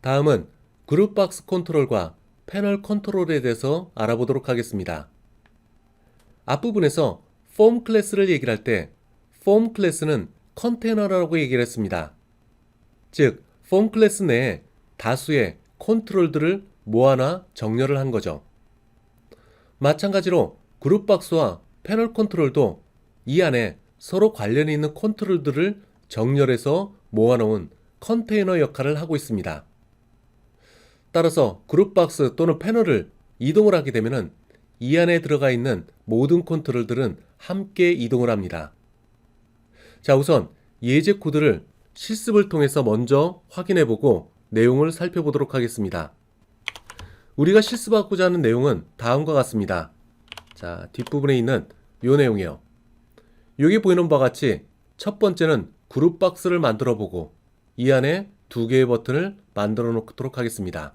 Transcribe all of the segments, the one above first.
다음은 그룹박스 컨트롤과 패널 컨트롤에 대해서 알아보도록 하겠습니다. 앞부분에서 폼 클래스를 얘기를 할 때 폼 클래스는 컨테이너라고 얘기를 했습니다. 즉, 폼 클래스 내에 다수의 컨트롤들을 모아놔 정렬을 한 거죠. 마찬가지로 그룹박스와 패널 컨트롤도 이 안에 서로 관련이 있는 컨트롤들을 정렬해서 모아놓은 컨테이너 역할을 하고 있습니다. 따라서 그룹박스 또는 패널을 이동을 하게 되면 이 안에 들어가 있는 모든 컨트롤들은 함께 이동을 합니다. 자, 우선 예제 코드를 실습을 통해서 먼저 확인해보고 내용을 살펴보도록 하겠습니다. 우리가 실습하고자 하는 내용은 다음과 같습니다. 자, 뒷부분에 있는 이 내용이에요. 여기 보이는 바와 같이 첫 번째는 그룹박스를 만들어 보고 이 안에 두 개의 버튼을 만들어 놓도록 하겠습니다.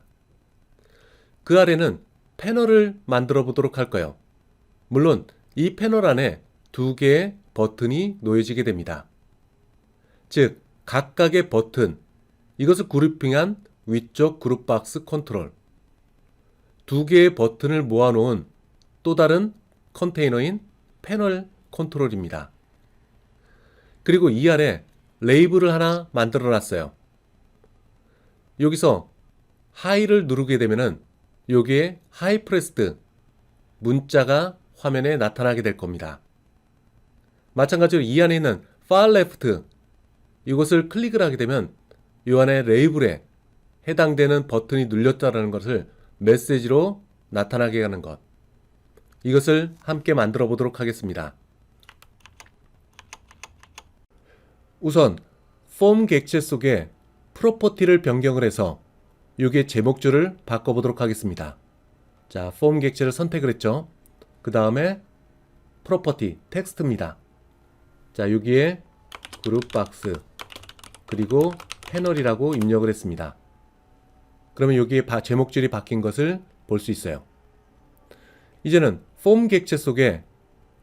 그 아래는 패널을 만들어 보도록 할 거예요. 물론 이 패널 안에 두 개의 버튼이 놓여지게 됩니다. 즉, 각각의 버튼, 이것을 그룹핑한 위쪽 그룹박스 컨트롤, 두 개의 버튼을 모아놓은 또 다른 컨테이너인 패널 컨트롤입니다. 그리고 이 안에 레이블을 하나 만들어 놨어요. 여기서 하이를 누르게 되면은 여기에 하이 프레스드 문자가 화면에 나타나게 될 겁니다. 마찬가지로 이 안에 있는 far left 이것을 클릭을 하게 되면 이 안에 레이블에 해당되는 버튼이 눌렸다는 것을 메시지로 나타나게 하는 것, 이것을 함께 만들어 보도록 하겠습니다. 우선 폼 객체 속에 프로퍼티를 변경을 해서 여기에 제목줄을 바꿔보도록 하겠습니다. 자, 폼 객체를 선택을 했죠. 그 다음에 프로퍼티 텍스트입니다. 자, 여기에 그룹박스 그리고 패널이라고 입력을 했습니다. 그러면 여기에 제목줄이 바뀐 것을 볼 수 있어요. 이제는 폼 객체 속에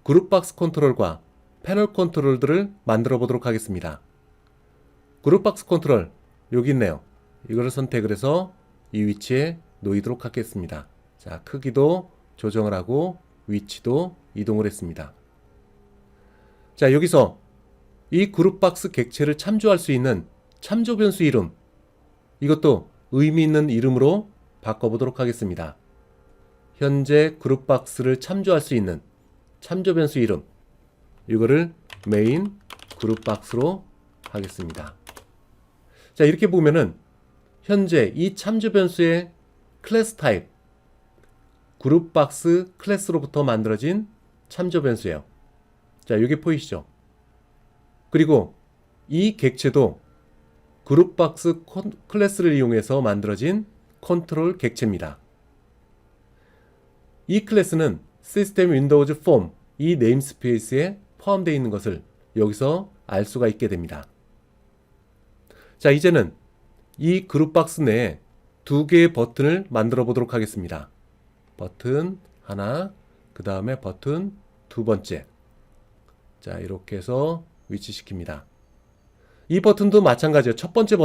그룹박스 컨트롤과 패널 컨트롤들을 만들어 보도록 하겠습니다. 그룹박스 컨트롤 여기 있네요. 이거를 선택을 해서 이 위치에 놓이도록 하겠습니다. 자, 크기도 조정을 하고 위치도 이동을 했습니다. 자, 여기서 이 그룹박스 객체를 참조할 수 있는 참조 변수 이름, 이것도 의미 있는 이름으로 바꿔보도록 하겠습니다. 현재 그룹박스를 참조할 수 있는 참조 변수 이름, 이거를 메인 그룹박스로 하겠습니다. 자, 이렇게 보면은 현재 이 참조 변수의 클래스 타입, 그룹박스 클래스로부터 만들어진 참조 변수예요. 자, 여기 보이시죠? 그리고 이 객체도 그룹박스 클래스를 이용해서 만들어진 컨트롤 객체입니다. 이 클래스는 시스템 윈도우즈 폼 이 네임스페이스에 포함되어 있는 것을 여기서 알 수가 있게 됩니다. 자, 이제는 이 그룹박스 내에 두 개의 버튼을 만들어 보도록 하겠습니다. 버튼 하나, 그 다음에 버튼 두 번째. 자, 이렇게 해서 위치시킵니다. 이 버튼도 마찬가지예요. 첫 번째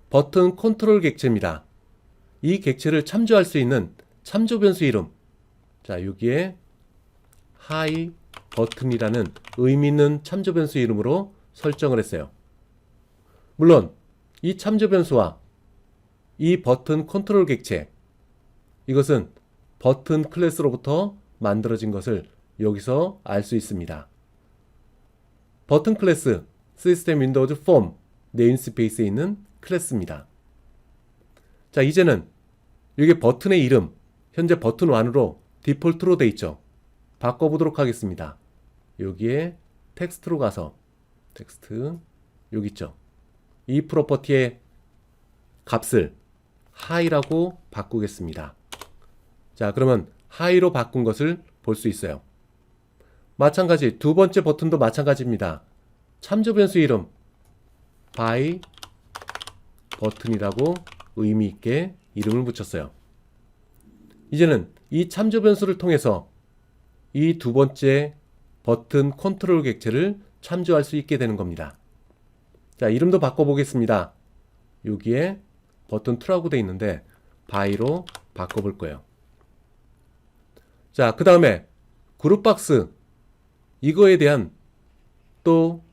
버튼 컨트롤 객체입니다. 이 객체를 참조할 수 있는 참조 변수 이름, 자, 여기에 하이 버튼이라는 의미 있는 참조 변수 이름으로 설정을 했어요. 물론 이 참조 변수와 이 버튼 컨트롤 객체, 이것은 버튼 클래스로부터 만들어진 것을 여기서 알 수 있습니다. 버튼 클래스 시스템 윈도우즈 폼 네임스페이스에 있는 클래스입니다. 자, 이제는 여기 버튼의 이름, 현재 버튼 1으로 디폴트로 되어 있죠. 바꿔보도록 하겠습니다. 여기에 텍스트로 가서 텍스트 여기 있죠. 이 프로퍼티의 값을 하이라고 바꾸겠습니다. 자, 그러면 하이로 바꾼 것을 볼 수 있어요. 마찬가지 두 번째 버튼도 마찬가지입니다. 참조 변수 이름 by 버튼이라고 의미 있게 이름을 붙였어요. 이제는 이 참조 변수를 통해서 이 두 번째 버튼 컨트롤 객체를 참조할 수 있게 되는 겁니다. 자, 이름도 바꿔보겠습니다. 여기에 버튼 2라고 되어 있는데 by로 바꿔볼 거예요. 자, 그 다음에 그룹박스 이거에 대한 또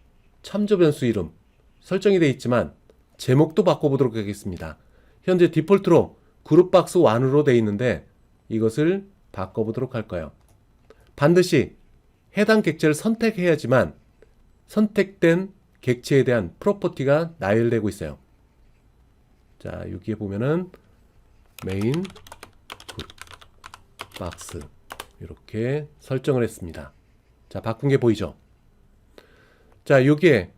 참조 변수 이름 설정이 되어 있지만 제목도 바꿔보도록 하겠습니다. 현재 디폴트로 그룹박스 1으로 되어 있는데 이것을 바꿔보도록 할 거예요. 반드시 해당 객체를 선택해야지만 선택된 객체에 대한 프로퍼티가 나열되고 있어요. 자, 여기에 보면은 메인 박스 이렇게 설정을 했습니다. 자, 바꾼 게 보이죠? 자, 여기에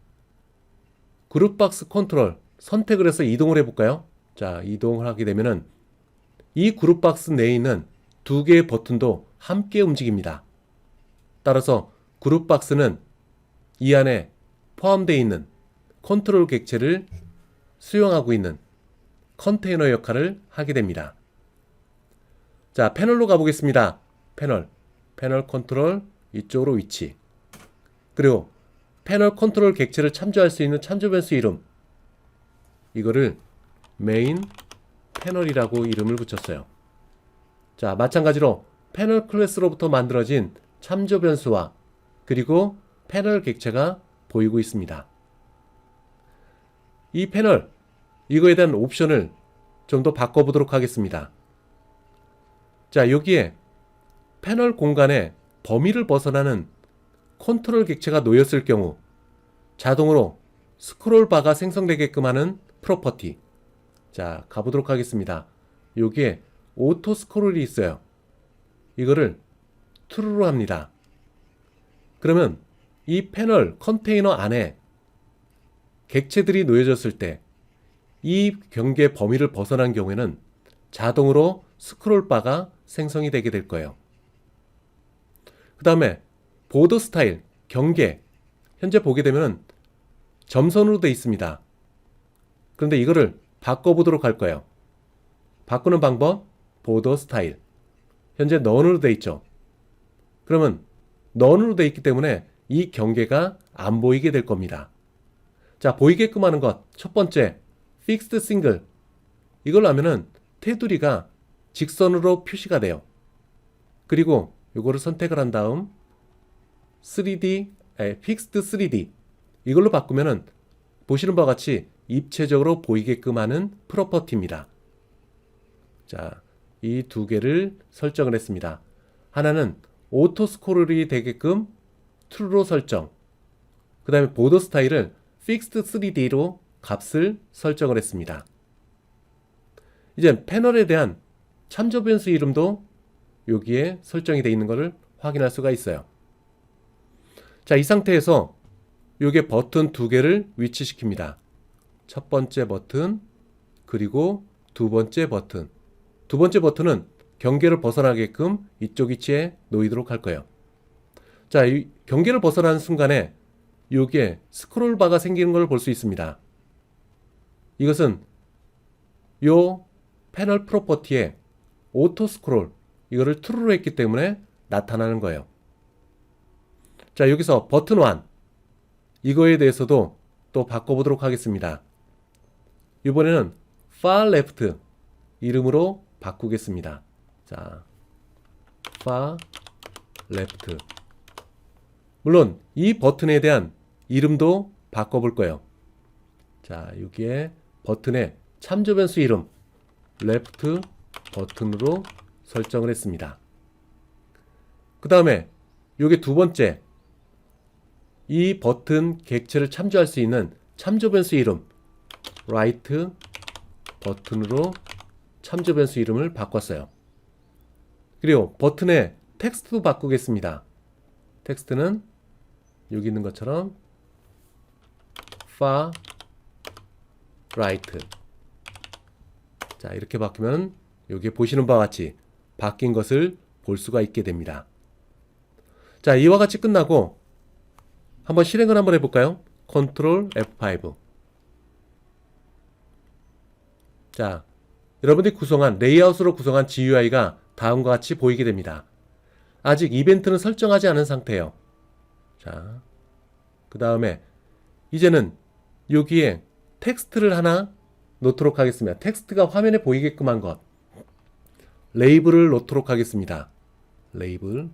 그룹박스 컨트롤 선택을 해서 이동을 해볼까요? 자, 이동을 하게 되면은 이 그룹박스 내에 있는 두 개의 버튼도 함께 움직입니다. 따라서 그룹박스는 이 안에 포함되어 있는 컨트롤 객체를 수용하고 있는 컨테이너 역할을 하게 됩니다. 자, 패널로 가보겠습니다. 패널 컨트롤 이쪽으로 위치, 그리고 패널 컨트롤 객체를 참조할 수 있는 참조 변수 이름, 이거를 메인 패널이라고 이름을 붙였어요. 자, 마찬가지로 패널 클래스로부터 만들어진 참조 변수와 그리고 패널 객체가 보이고 있습니다. 이 패널 이거에 대한 옵션을 좀 더 바꿔보도록 하겠습니다. 자, 여기에 패널 공간에 범위를 벗어나는 컨트롤 객체가 놓였을 경우 자동으로 스크롤 바가 생성되게끔 하는 프로퍼티. 자, 가보도록 하겠습니다. 여기에 오토 스크롤이 있어요. 이거를 true로 합니다. 그러면 이 패널 컨테이너 안에 객체들이 놓여졌을 때 이 경계 범위를 벗어난 경우에는 자동으로 스크롤 바가 생성이 되게 될 거예요. 그 다음에 보더 스타일, 경계, 현재 보게 되면 점선으로 되어 있습니다. 그런데 이거를 바꿔보도록 할 거예요. 바꾸는 방법, 보더 스타일. 현재 넌으로 되어 있죠. 그러면 넌으로 되어 있기 때문에 이 경계가 안 보이게 될 겁니다. 자, 보이게끔 하는 것, 첫 번째, fixed single. 이걸 하면은 테두리가 직선으로 표시가 돼요. 그리고 이거를 선택을 한 다음 fixed 3D 이걸로 바꾸면은 보시는 바와 같이 입체적으로 보이게끔 하는 프로퍼티입니다. 자, 이 두 개를 설정을 했습니다. 하나는 오토 스크롤이 되게끔 true로 설정, 그 다음에 보더 스타일을 fixed 3D로 값을 설정을 했습니다. 이제 패널에 대한 참조 변수 이름도 여기에 설정이 되어 있는 것을 확인할 수가 있어요. 자, 이 상태에서 여기에 버튼 두 개를 위치시킵니다. 첫 번째 버튼, 그리고 두 번째 버튼. 두 번째 버튼은 경계를 벗어나게끔 이쪽 위치에 놓이도록 할 거예요. 자, 이 경계를 벗어나는 순간에 여기에 스크롤 바가 생기는 걸 볼 수 있습니다. 이것은 요 패널 프로퍼티에 오토 스크롤 이거를 true로 했기 때문에 나타나는 거예요. 자, 여기서 버튼 1 이거에 대해서도 또 바꿔보도록 하겠습니다. 이번에는 far left 이름으로 바꾸겠습니다. 자, far left. 물론 이 버튼에 대한 이름도 바꿔볼 거예요. 자, 여기에 버튼의 참조 변수 이름 left 버튼으로 설정을 했습니다. 그 다음에 요게 두 번째, 이 버튼 객체를 참조할 수 있는 참조 변수 이름 right 버튼으로 참조 변수 이름을 바꿨어요. 그리고 버튼의 텍스트도 바꾸겠습니다. 텍스트는 여기 있는 것처럼 far right. 자, 이렇게 바뀌면 여기 보시는 바와 같이 바뀐 것을 볼 수가 있게 됩니다. 자, 이와 같이 끝나고 한번 실행을 한번 해볼까요? Ctrl F5. 자, 여러분들이 구성한 레이아웃으로 구성한 GUI가 다음과 같이 보이게 됩니다. 아직 이벤트는 설정하지 않은 상태예요. 자, 그 다음에 이제는 여기에 텍스트를 하나 놓도록 하겠습니다. 텍스트가 화면에 보이게끔 한 것. 레이블을 놓도록 하겠습니다. 레이블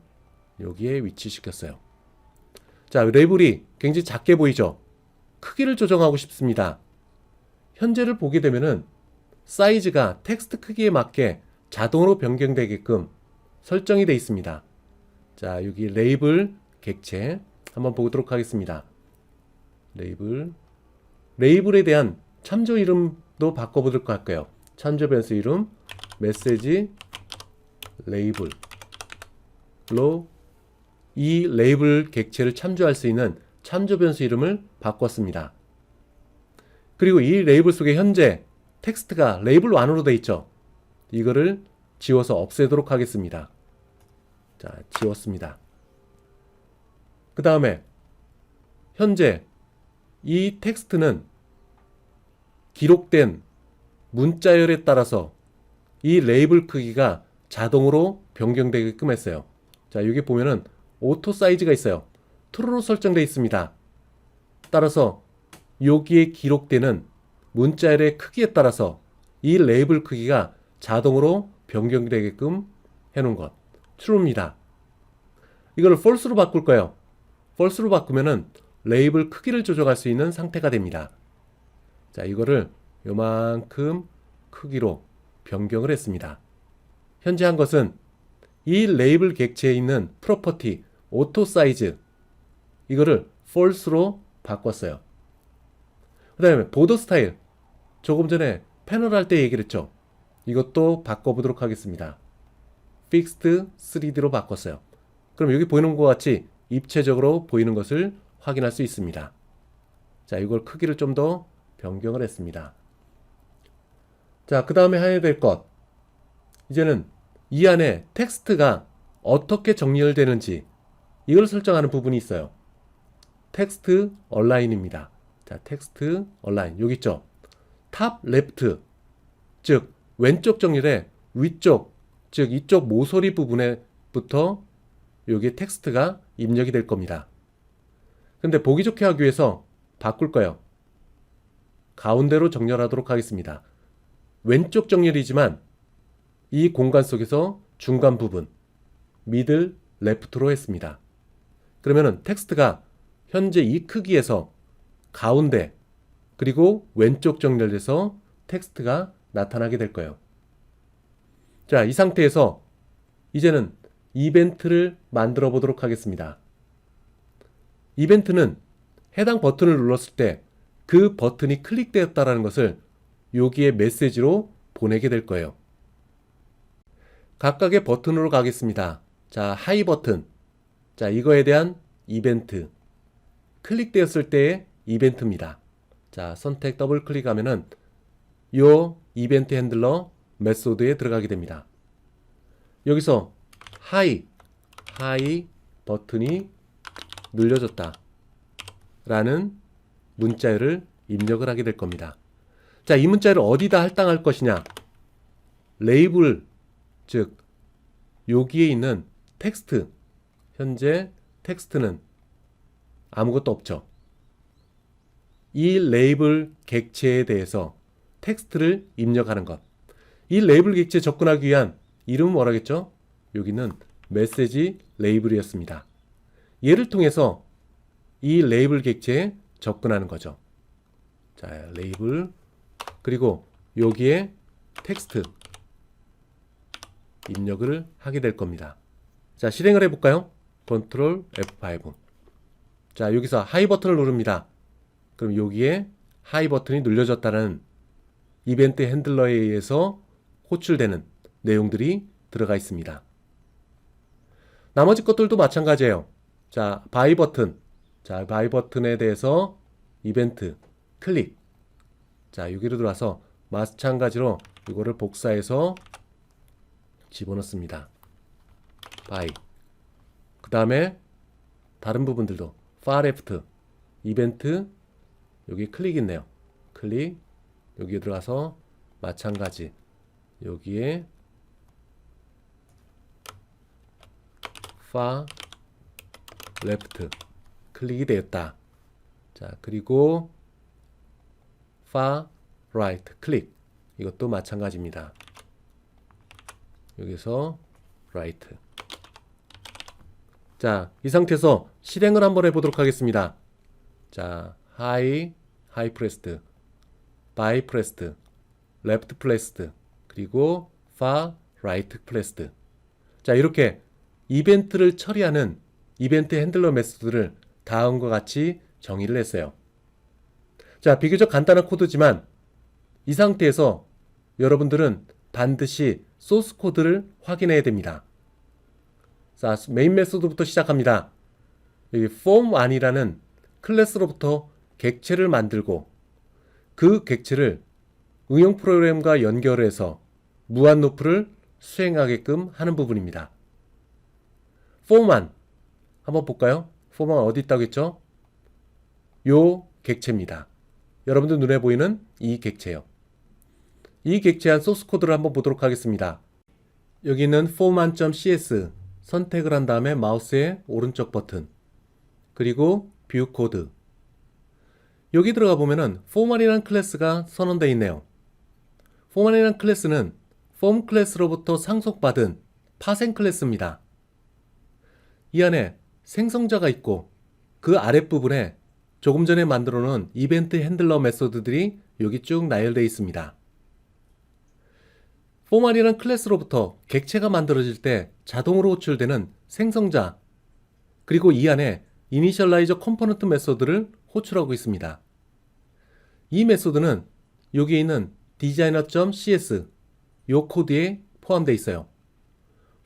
여기에 위치시켰어요. 자, 레이블이 굉장히 작게 보이죠? 크기를 조정하고 싶습니다. 현재를 보게 되면은 사이즈가 텍스트 크기에 맞게 자동으로 변경되게끔 설정이 되어 있습니다. 자, 여기 레이블 객체 한번 보도록 하겠습니다. 레이블에 대한 참조 이름도 바꿔보도록 할까요? 참조 변수 이름 메시지 레이블로 이 레이블 객체를 참조할 수 있는 참조 변수 이름을 바꿨습니다. 그리고 이 레이블 속에 현재 텍스트가 레이블 1으로 되어 있죠. 이거를 지워서 없애도록 하겠습니다. 자, 지웠습니다. 그 다음에 현재 이 텍스트는 기록된 문자열에 따라서 이 레이블 크기가 자동으로 변경되게끔 했어요. 자, 여기 보면은 오토 사이즈가 있어요. true로 설정되어 있습니다. 따라서 여기에 기록되는 문자열의 크기에 따라서 이 레이블 크기가 자동으로 변경되게끔 해놓은 것. true입니다. 이거를 false로 바꿀 거예요. false로 바꾸면은 레이블 크기를 조정할 수 있는 상태가 됩니다. 자, 이거를 요만큼 크기로 변경을 했습니다. 현재 한 것은 이 레이블 객체에 있는 프로퍼티 오토 사이즈 이거를 false로 바꿨어요. 그 다음에 보더 스타일 조금 전에 패널 할 때 얘기를 했죠. 이것도 바꿔보도록 하겠습니다. fixed 3D로 바꿨어요. 그럼 여기 보이는 것 같이 입체적으로 보이는 것을 확인할 수 있습니다. 자, 이걸 크기를 좀 더 변경을 했습니다. 자, 그 다음에 해야 될 것. 이제는 이 안에 텍스트가 어떻게 정렬되는지 이걸 설정하는 부분이 있어요. 텍스트 얼라인입니다. 자, 텍스트 얼라인 여기 있죠. 탑 레프트 즉 왼쪽 정렬의 위쪽 즉 이쪽 모서리 부분에부터 여기 텍스트가 입력이 될 겁니다. 근데 보기 좋게 하기 위해서 바꿀 거예요. 가운데로 정렬하도록 하겠습니다. 왼쪽 정렬이지만 이 공간 속에서 중간 부분 미들 레프트로 했습니다. 그러면은 텍스트가 현재 이 크기에서 가운데 그리고 왼쪽 정렬돼서 텍스트가 나타나게 될 거예요. 자, 이 상태에서 이제는 이벤트를 만들어 보도록 하겠습니다. 이벤트는 해당 버튼을 눌렀을 때 그 버튼이 클릭되었다는 것을 여기에 메시지로 보내게 될 거예요. 각각의 버튼으로 가겠습니다. 자, 하이 버튼. 자, 이거에 대한 이벤트. 클릭되었을 때의 이벤트입니다. 자, 선택 더블 클릭하면은 요 이벤트 핸들러 메소드에 들어가게 됩니다. 여기서 하이 버튼이 눌려졌다 라는 문자열을 입력을 하게 될 겁니다. 자, 이 문자열을 어디다 할당할 것이냐? 레이블 즉 여기에 있는 텍스트 현재 텍스트는 아무것도 없죠. 이 레이블 객체에 대해서 텍스트를 입력하는 것. 이 레이블 객체에 접근하기 위한 이름은 뭐라겠죠? 여기는 메시지 레이블이었습니다. 얘를 통해서 이 레이블 객체에 접근하는 거죠. 자, 레이블 그리고 여기에 텍스트 입력을 하게 될 겁니다. 자, 실행을 해볼까요? 컨트롤 F5. 자, 여기서 하이 버튼을 누릅니다. 그럼 여기에 하이 버튼이 눌려졌다는 이벤트 핸들러에 의해서 호출되는 내용들이 들어가 있습니다. 나머지 것들도 마찬가지예요. 자, 바이 버튼. 자, 바이 버튼에 대해서 이벤트 클릭. 자, 여기로 들어와서 마찬가지로 이거를 복사해서 집어넣습니다. 바이. 그 다음에 다른 부분들도 far left 이벤트 여기 클릭 있네요. 클릭 여기에 들어가서 마찬가지 여기에 far left 클릭이 되었다. 자, 그리고 far right 클릭. 이것도 마찬가지입니다. 여기서 right. 자, 이 상태에서 실행을 한번 해보도록 하겠습니다. 자, high pressed, by pressed, left pressed, 그리고 far right pressed. 자, 이렇게 이벤트를 처리하는 이벤트 핸들러 메소드를 다음과 같이 정의를 했어요. 자, 비교적 간단한 코드지만 이 상태에서 여러분들은 반드시 소스 코드를 확인해야 됩니다. 자, 메인 메소드부터 시작합니다. 여기 form1이라는 클래스로부터 객체를 만들고 그 객체를 응용 프로그램과 연결해서 무한 루프를 수행하게끔 하는 부분입니다. form1 한번 볼까요? form1 어디 있다고 했죠? 요 객체입니다. 여러분들 눈에 보이는 이 객체요. 이 객체한 소스 코드를 한번 보도록 하겠습니다. 여기는 form1.cs 선택을 한 다음에 마우스의 오른쪽 버튼, 그리고 뷰 코드. 여기 들어가 보면은 form1이라는 클래스가 선언되어 있네요. form1이라는 클래스는 form 클래스로부터 상속받은 파생 클래스입니다. 이 안에 생성자가 있고 그 아랫부분에 조금 전에 만들어 놓은 이벤트 핸들러 메소드들이 여기 쭉 나열되어 있습니다. form1이라는 클래스로부터 객체가 만들어질 때 자동으로 호출되는 생성자, 그리고 이 안에 이니셜라이저 컴포넌트 메소드를 호출하고 있습니다. 이 메소드는 여기에 있는 designer.cs 요 코드에 포함되어 있어요.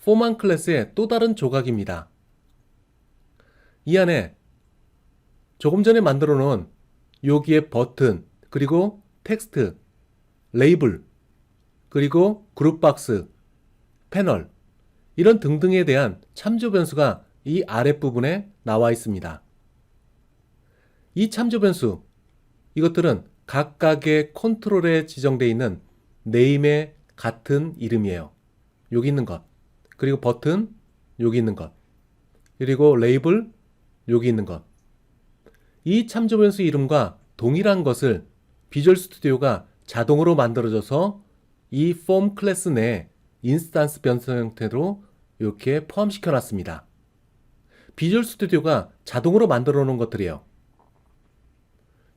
form1 클래스의 또 다른 조각입니다. 이 안에 조금 전에 만들어 놓은 여기에 버튼, 그리고 텍스트, 레이블, 그리고 그룹박스, 패널, 이런 등등에 대한 참조 변수가 이 아랫부분에 나와 있습니다. 이 참조 변수, 이것들은 각각의 컨트롤에 지정되어 있는 네임의 같은 이름이에요. 여기 있는 것, 그리고 버튼, 여기 있는 것, 그리고 레이블, 여기 있는 것. 이 참조 변수 이름과 동일한 것을 비주얼 스튜디오가 자동으로 만들어져서 이 form 클래스 내에 인스턴스 변수 형태로 이렇게 포함시켜 놨습니다. 비주얼 스튜디오가 자동으로 만들어 놓은 것들이에요.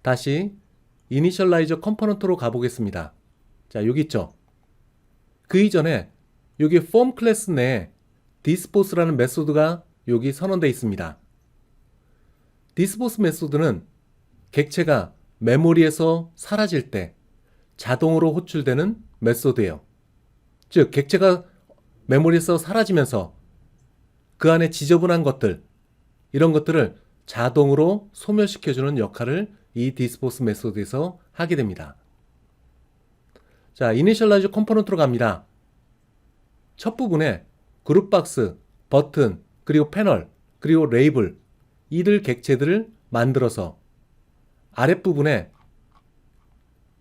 다시 이니셜라이저 컴포넌트로 가보겠습니다. 자, 여기 있죠. 그 이전에 여기 form 클래스 내에 디스포스라는 메소드가 여기 선언되어 있습니다. 디스포스 메소드는 객체가 메모리에서 사라질 때 자동으로 호출되는 메소드예요. 즉, 객체가 메모리에서 사라지면서 그 안에 지저분한 것들, 이런 것들을 자동으로 소멸시켜주는 역할을 이 디스포스 메소드에서 하게 됩니다. 자, 이니셜라이저 컴포넌트로 갑니다. 첫 부분에 그룹박스, 버튼, 그리고 패널, 그리고 레이블, 이들 객체들을 만들어서 아랫부분에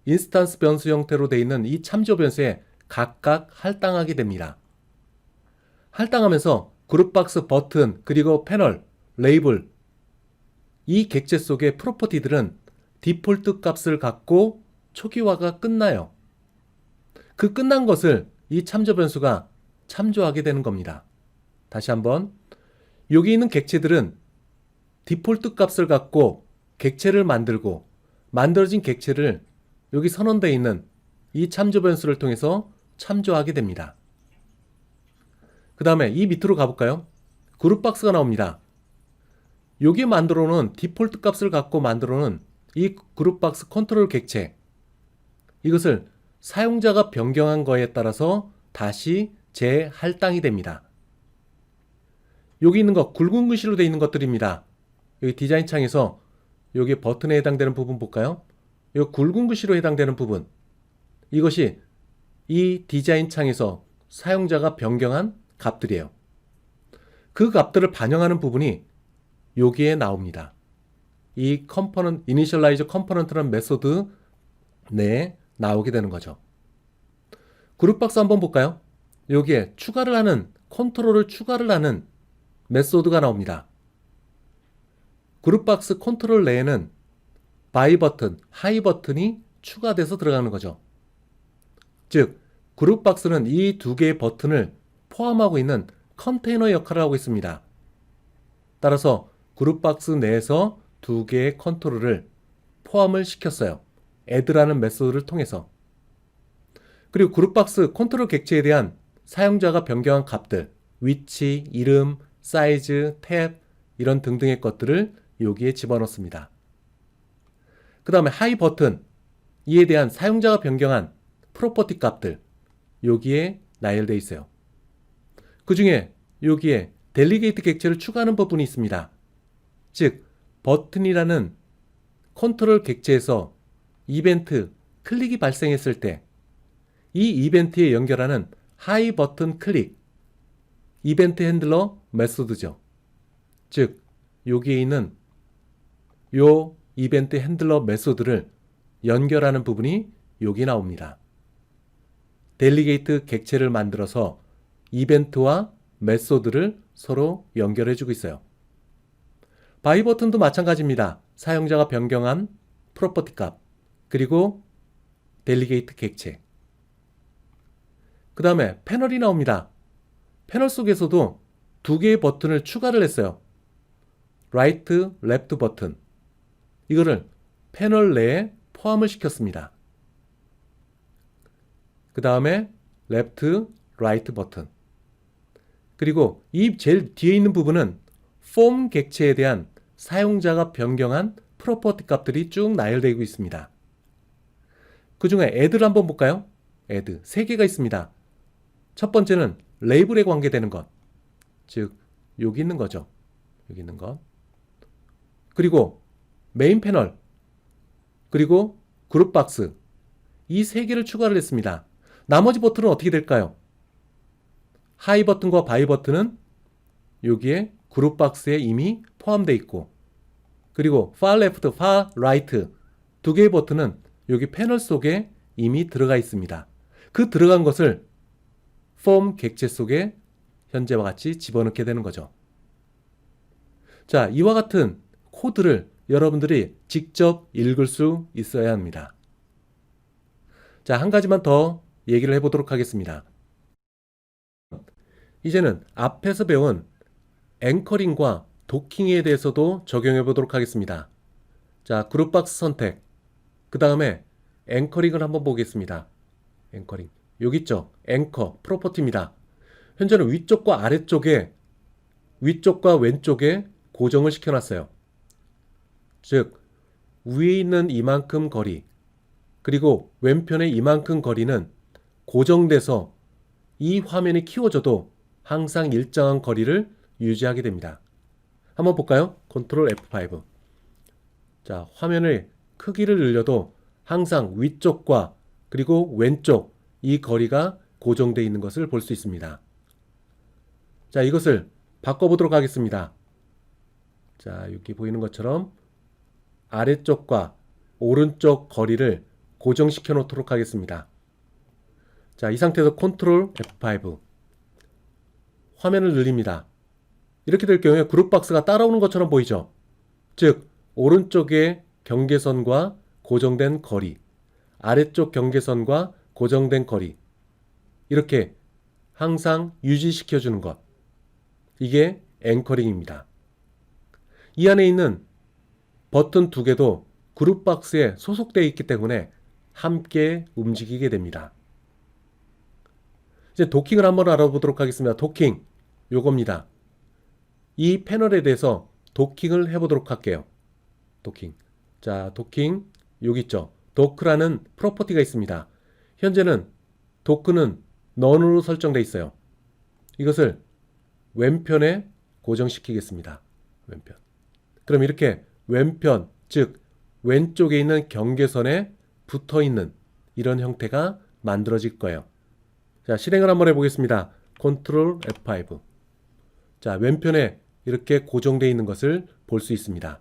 인스턴스 변수 형태로 되어 있는 이 참조 변수에 각각 할당하게 됩니다. 할당하면서 그룹박스, 버튼, 그리고 패널, 레이블, 이 객체 속의 프로퍼티들은 디폴트 값을 갖고 초기화가 끝나요. 그 끝난 것을 이 참조 변수가 참조하게 되는 겁니다. 다시 한번, 여기 있는 객체들은 디폴트 값을 갖고 객체를 만들고 만들어진 객체를 여기 선언되어 있는 이 참조 변수를 통해서 참조하게 됩니다. 그 다음에 이 밑으로 가볼까요? 그룹박스가 나옵니다. 여기에 만들어 놓은 디폴트 값을 갖고 만들어 놓은 이 그룹박스 컨트롤 객체, 이것을 사용자가 변경한 거에 따라서 다시 재할당이 됩니다. 여기 있는 거 굵은 글씨로 되어 있는 것들입니다. 여기 디자인 창에서 여기 버튼에 해당되는 부분 볼까요? 이 굵은 글씨로 해당되는 부분, 이것이 이 디자인 창에서 사용자가 변경한 값들이에요. 그 값들을 반영하는 부분이 여기에 나옵니다. 이 컴포넌트, 이니셜라이저 컴포넌트라는 메소드 내에 나오게 되는 거죠. 그룹박스 한번 볼까요? 여기에 추가를 하는, 컨트롤을 추가를 하는 메소드가 나옵니다. 그룹박스 컨트롤 내에는 바이 버튼, 하이 버튼이 추가돼서 들어가는 거죠. 즉, 그룹박스는 이 두 개의 버튼을 포함하고 있는 컨테이너 역할을 하고 있습니다. 따라서 그룹박스 내에서 두 개의 컨트롤을 포함을 시켰어요. add라는 메소드를 통해서. 그리고 그룹박스 컨트롤 객체에 대한 사용자가 변경한 값들, 위치, 이름, 사이즈, 탭 이런 등등의 것들을 여기에 집어넣습니다. 그 다음에 하이 버튼, 이에 대한 사용자가 변경한 프로퍼티 값들 여기에 나열되어 있어요. 그 중에 여기에 델리게이트 객체를 추가하는 부분이 있습니다. 즉, 버튼이라는 컨트롤 객체에서 이벤트, 클릭이 발생했을 때 이 이벤트에 연결하는 하이 버튼 클릭, 이벤트 핸들러 메소드죠. 즉, 여기에 있는 요 이벤트 핸들러 메소드를 연결하는 부분이 여기 나옵니다. 델리게이트 객체를 만들어서 이벤트와 메소드를 서로 연결해주고 있어요. 바이 버튼도 마찬가지입니다. 사용자가 변경한 프로퍼티 값, 그리고 델리게이트 객체. 그 다음에 패널이 나옵니다. 패널 속에서도 두 개의 버튼을 추가를 했어요. 라이트, 레프트 버튼. 이거를 패널 내에 포함을 시켰습니다. 그 다음에 레프트, 라이트 버튼. 그리고 이 제일 뒤에 있는 부분은 폼 객체에 대한 사용자가 변경한 프로퍼티 값들이 쭉 나열되고 있습니다. 그 중에 add를 한번 볼까요? add. 세 개가 있습니다. 첫 번째는 레이블에 관계되는 것. 즉, 여기 있는 거죠. 여기 있는 것. 그리고 메인 패널. 그리고 그룹 박스. 이 세 개를 추가를 했습니다. 나머지 버튼은 어떻게 될까요? 하이 버튼과 바이 버튼은 여기에 그룹 박스에 이미 포함되어 있고, 그리고 far left, far right 두 개의 버튼은 여기 패널 속에 이미 들어가 있습니다. 그 들어간 것을 폼 객체 속에 현재와 같이 집어넣게 되는 거죠. 자, 이와 같은 코드를 여러분들이 직접 읽을 수 있어야 합니다. 자, 한 가지만 더 얘기를 해보도록 하겠습니다. 이제는 앞에서 배운 앵커링과 도킹에 대해서도 적용해 보도록 하겠습니다. 자, 그룹박스 선택. 그 다음에 앵커링을 한번 보겠습니다. 앵커링. 여기 있죠? 앵커, 프로퍼티입니다. 현재는 위쪽과 아래쪽에, 위쪽과 왼쪽에 고정을 시켜놨어요. 즉, 위에 있는 이만큼 거리, 그리고 왼편에 이만큼 거리는 고정돼서 이 화면이 키워져도 항상 일정한 거리를 유지하게 됩니다. 한번 볼까요? 컨트롤 F5. 자, 화면의 크기를 늘려도 항상 위쪽과 그리고 왼쪽 이 거리가 고정되어 있는 것을 볼 수 있습니다. 자, 이것을 바꿔보도록 하겠습니다. 자, 여기 보이는 것처럼 아래쪽과 오른쪽 거리를 고정시켜 놓도록 하겠습니다. 자, 이 상태에서 컨트롤 F5. 화면을 늘립니다. 이렇게 될 경우에 그룹박스가 따라오는 것처럼 보이죠? 즉, 오른쪽에 경계선과 고정된 거리, 아래쪽 경계선과 고정된 거리, 이렇게 항상 유지시켜주는 것. 이게 앵커링입니다. 이 안에 있는 버튼 두 개도 그룹박스에 소속되어 있기 때문에 함께 움직이게 됩니다. 이제 도킹을 한번 알아보도록 하겠습니다. 도킹, 요겁니다. 이 패널에 대해서 도킹을 해보도록 할게요. 도킹. 자, 도킹, 여기 있죠. 도크라는 프로퍼티가 있습니다. 현재는 도크는 none으로 설정되어 있어요. 이것을 왼편에 고정시키겠습니다. 왼편. 그럼 이렇게 왼편, 즉 왼쪽에 있는 경계선에 붙어있는 이런 형태가 만들어질 거예요. 자, 실행을 한번 해보겠습니다. 컨트롤 F5. 자, 왼편에 이렇게 고정되어 있는 것을 볼 수 있습니다.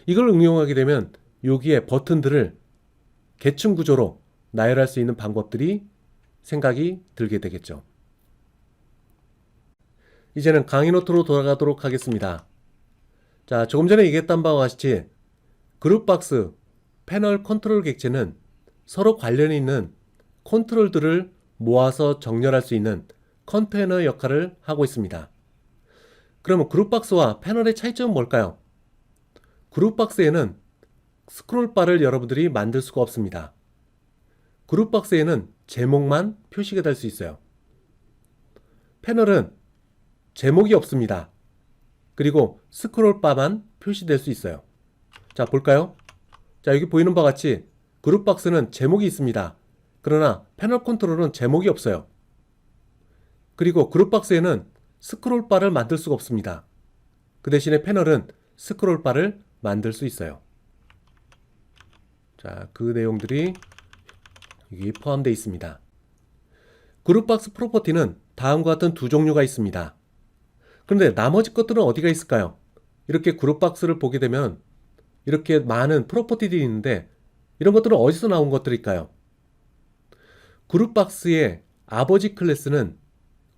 이걸 응용하게 되면 여기에 버튼들을 계층 구조로 나열할 수 있는 방법들이 생각이 들게 되겠죠. 이제는 강의 노트로 돌아가도록 하겠습니다. 자, 조금 전에 얘기했던 바와 같이 그룹박스 패널 컨트롤 객체는 서로 관련이 있는 컨트롤들을 모아서 정렬할 수 있는 컨테이너 역할을 하고 있습니다. 그러면 그룹박스와 패널의 차이점은 뭘까요? 그룹박스에는 스크롤바를 여러분들이 만들 수가 없습니다. 그룹박스에는 제목만 표시가 될 수 있어요. 패널은 제목이 없습니다. 그리고 스크롤바만 표시될 수 있어요. 자, 볼까요? 자, 여기 보이는 바와 같이 그룹박스는 제목이 있습니다. 그러나 패널 컨트롤은 제목이 없어요. 그리고 그룹박스에는 스크롤바를 만들 수가 없습니다. 그 대신에 패널은 스크롤바를 만들 수 있어요. 자, 그 내용들이 여기 포함되어 있습니다. 그룹박스 프로퍼티는 다음과 같은 두 종류가 있습니다. 그런데 나머지 것들은 어디가 있을까요? 이렇게 그룹박스를 보게 되면 이렇게 많은 프로퍼티들이 있는데 이런 것들은 어디서 나온 것들일까요? 그룹박스의 아버지 클래스는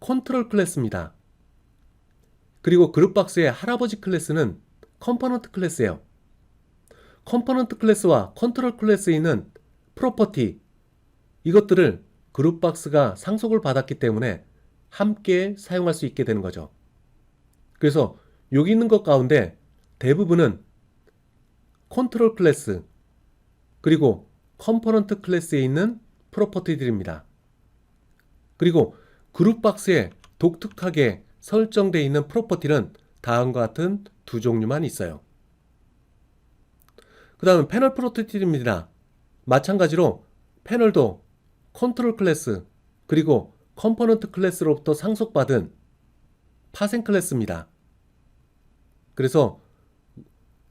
컨트롤 클래스입니다. 그리고 그룹박스의 할아버지 클래스는 컴포넌트 클래스예요. 컴포넌트 클래스와 컨트롤 클래스에 있는 프로퍼티, 이것들을 그룹박스가 상속을 받았기 때문에 함께 사용할 수 있게 되는 거죠. 그래서 여기 있는 것 가운데 대부분은 컨트롤 클래스 그리고 컴포넌트 클래스에 있는 프로퍼티들입니다. 그리고 그룹박스에 독특하게 설정되어 있는 프로퍼티는 다음과 같은 두 종류만 있어요. 그 다음은 패널 프로퍼티입니다. 마찬가지로 패널도 컨트롤 클래스 그리고 컴포넌트 클래스로부터 상속받은 파생 클래스입니다. 그래서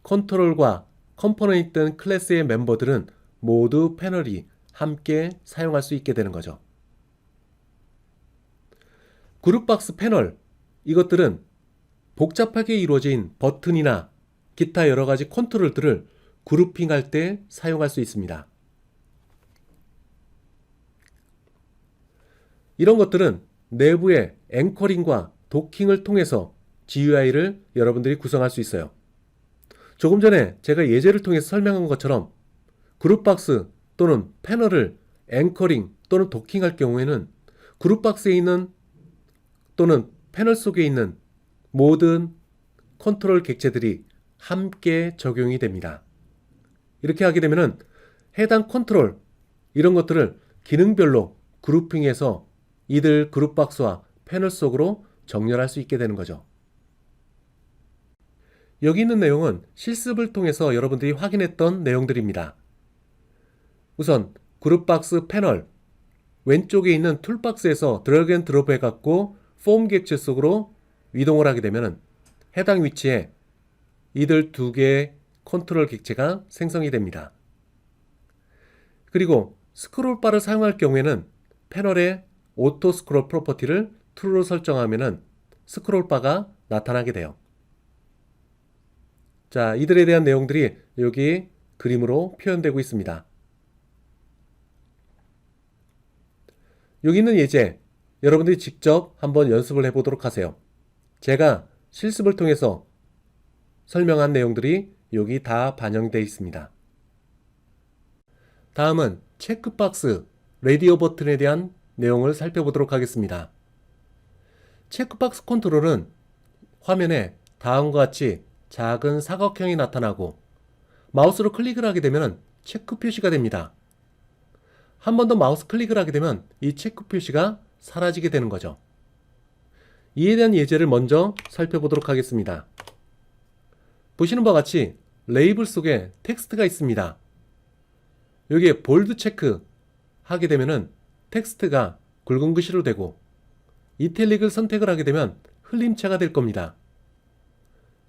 컨트롤과 컴포넌트에 있던 클래스의 멤버들은 모두 패널이 함께 사용할 수 있게 되는 거죠. 그룹박스 패널, 이것들은 복잡하게 이루어진 버튼이나 기타 여러가지 컨트롤들을 그룹핑할 때 사용할 수 있습니다. 이런 것들은 내부의 앵커링과 도킹을 통해서 GUI를 여러분들이 구성할 수 있어요. 조금 전에 제가 예제를 통해서 설명한 것처럼 그룹박스 또는 패널을 앵커링 또는 도킹할 경우에는 그룹박스에 있는 또는 패널 속에 있는 모든 컨트롤 객체들이 함께 적용이 됩니다. 이렇게 하게 되면 해당 컨트롤, 이런 것들을 기능별로 그룹핑해서 이들 그룹박스와 패널 속으로 정렬할 수 있게 되는 거죠. 여기 있는 내용은 실습을 통해서 여러분들이 확인했던 내용들입니다. 우선 그룹박스 패널, 왼쪽에 있는 툴박스에서 드래그 앤 드롭 해갖고 폼 객체 속으로 이동을 하게 되면 해당 위치에 이들 두 개의 컨트롤 객체가 생성이 됩니다. 그리고 스크롤바를 사용할 경우에는 패널의 오토 스크롤 프로퍼티를 true로 설정하면 스크롤바가 나타나게 돼요. 자, 이들에 대한 내용들이 여기 그림으로 표현되고 있습니다. 여기 있는 예제, 여러분들이 직접 한번 연습을 해보도록 하세요. 제가 실습을 통해서 설명한 내용들이 여기 다 반영되어 있습니다. 다음은 체크박스, 라디오 버튼에 대한 내용을 살펴보도록 하겠습니다. 체크박스 컨트롤은 화면에 다음과 같이 작은 사각형이 나타나고 마우스로 클릭을 하게 되면 체크 표시가 됩니다. 한 번 더 마우스 클릭을 하게 되면 이 체크 표시가 사라지게 되는 거죠. 이에 대한 예제를 먼저 살펴보도록 하겠습니다. 보시는 바와 같이 레이블 속에 텍스트가 있습니다. 여기에 볼드 체크 하게 되면 텍스트가 굵은 글씨로 되고 이탈릭을 선택을 하게 되면 흘림체가 될 겁니다.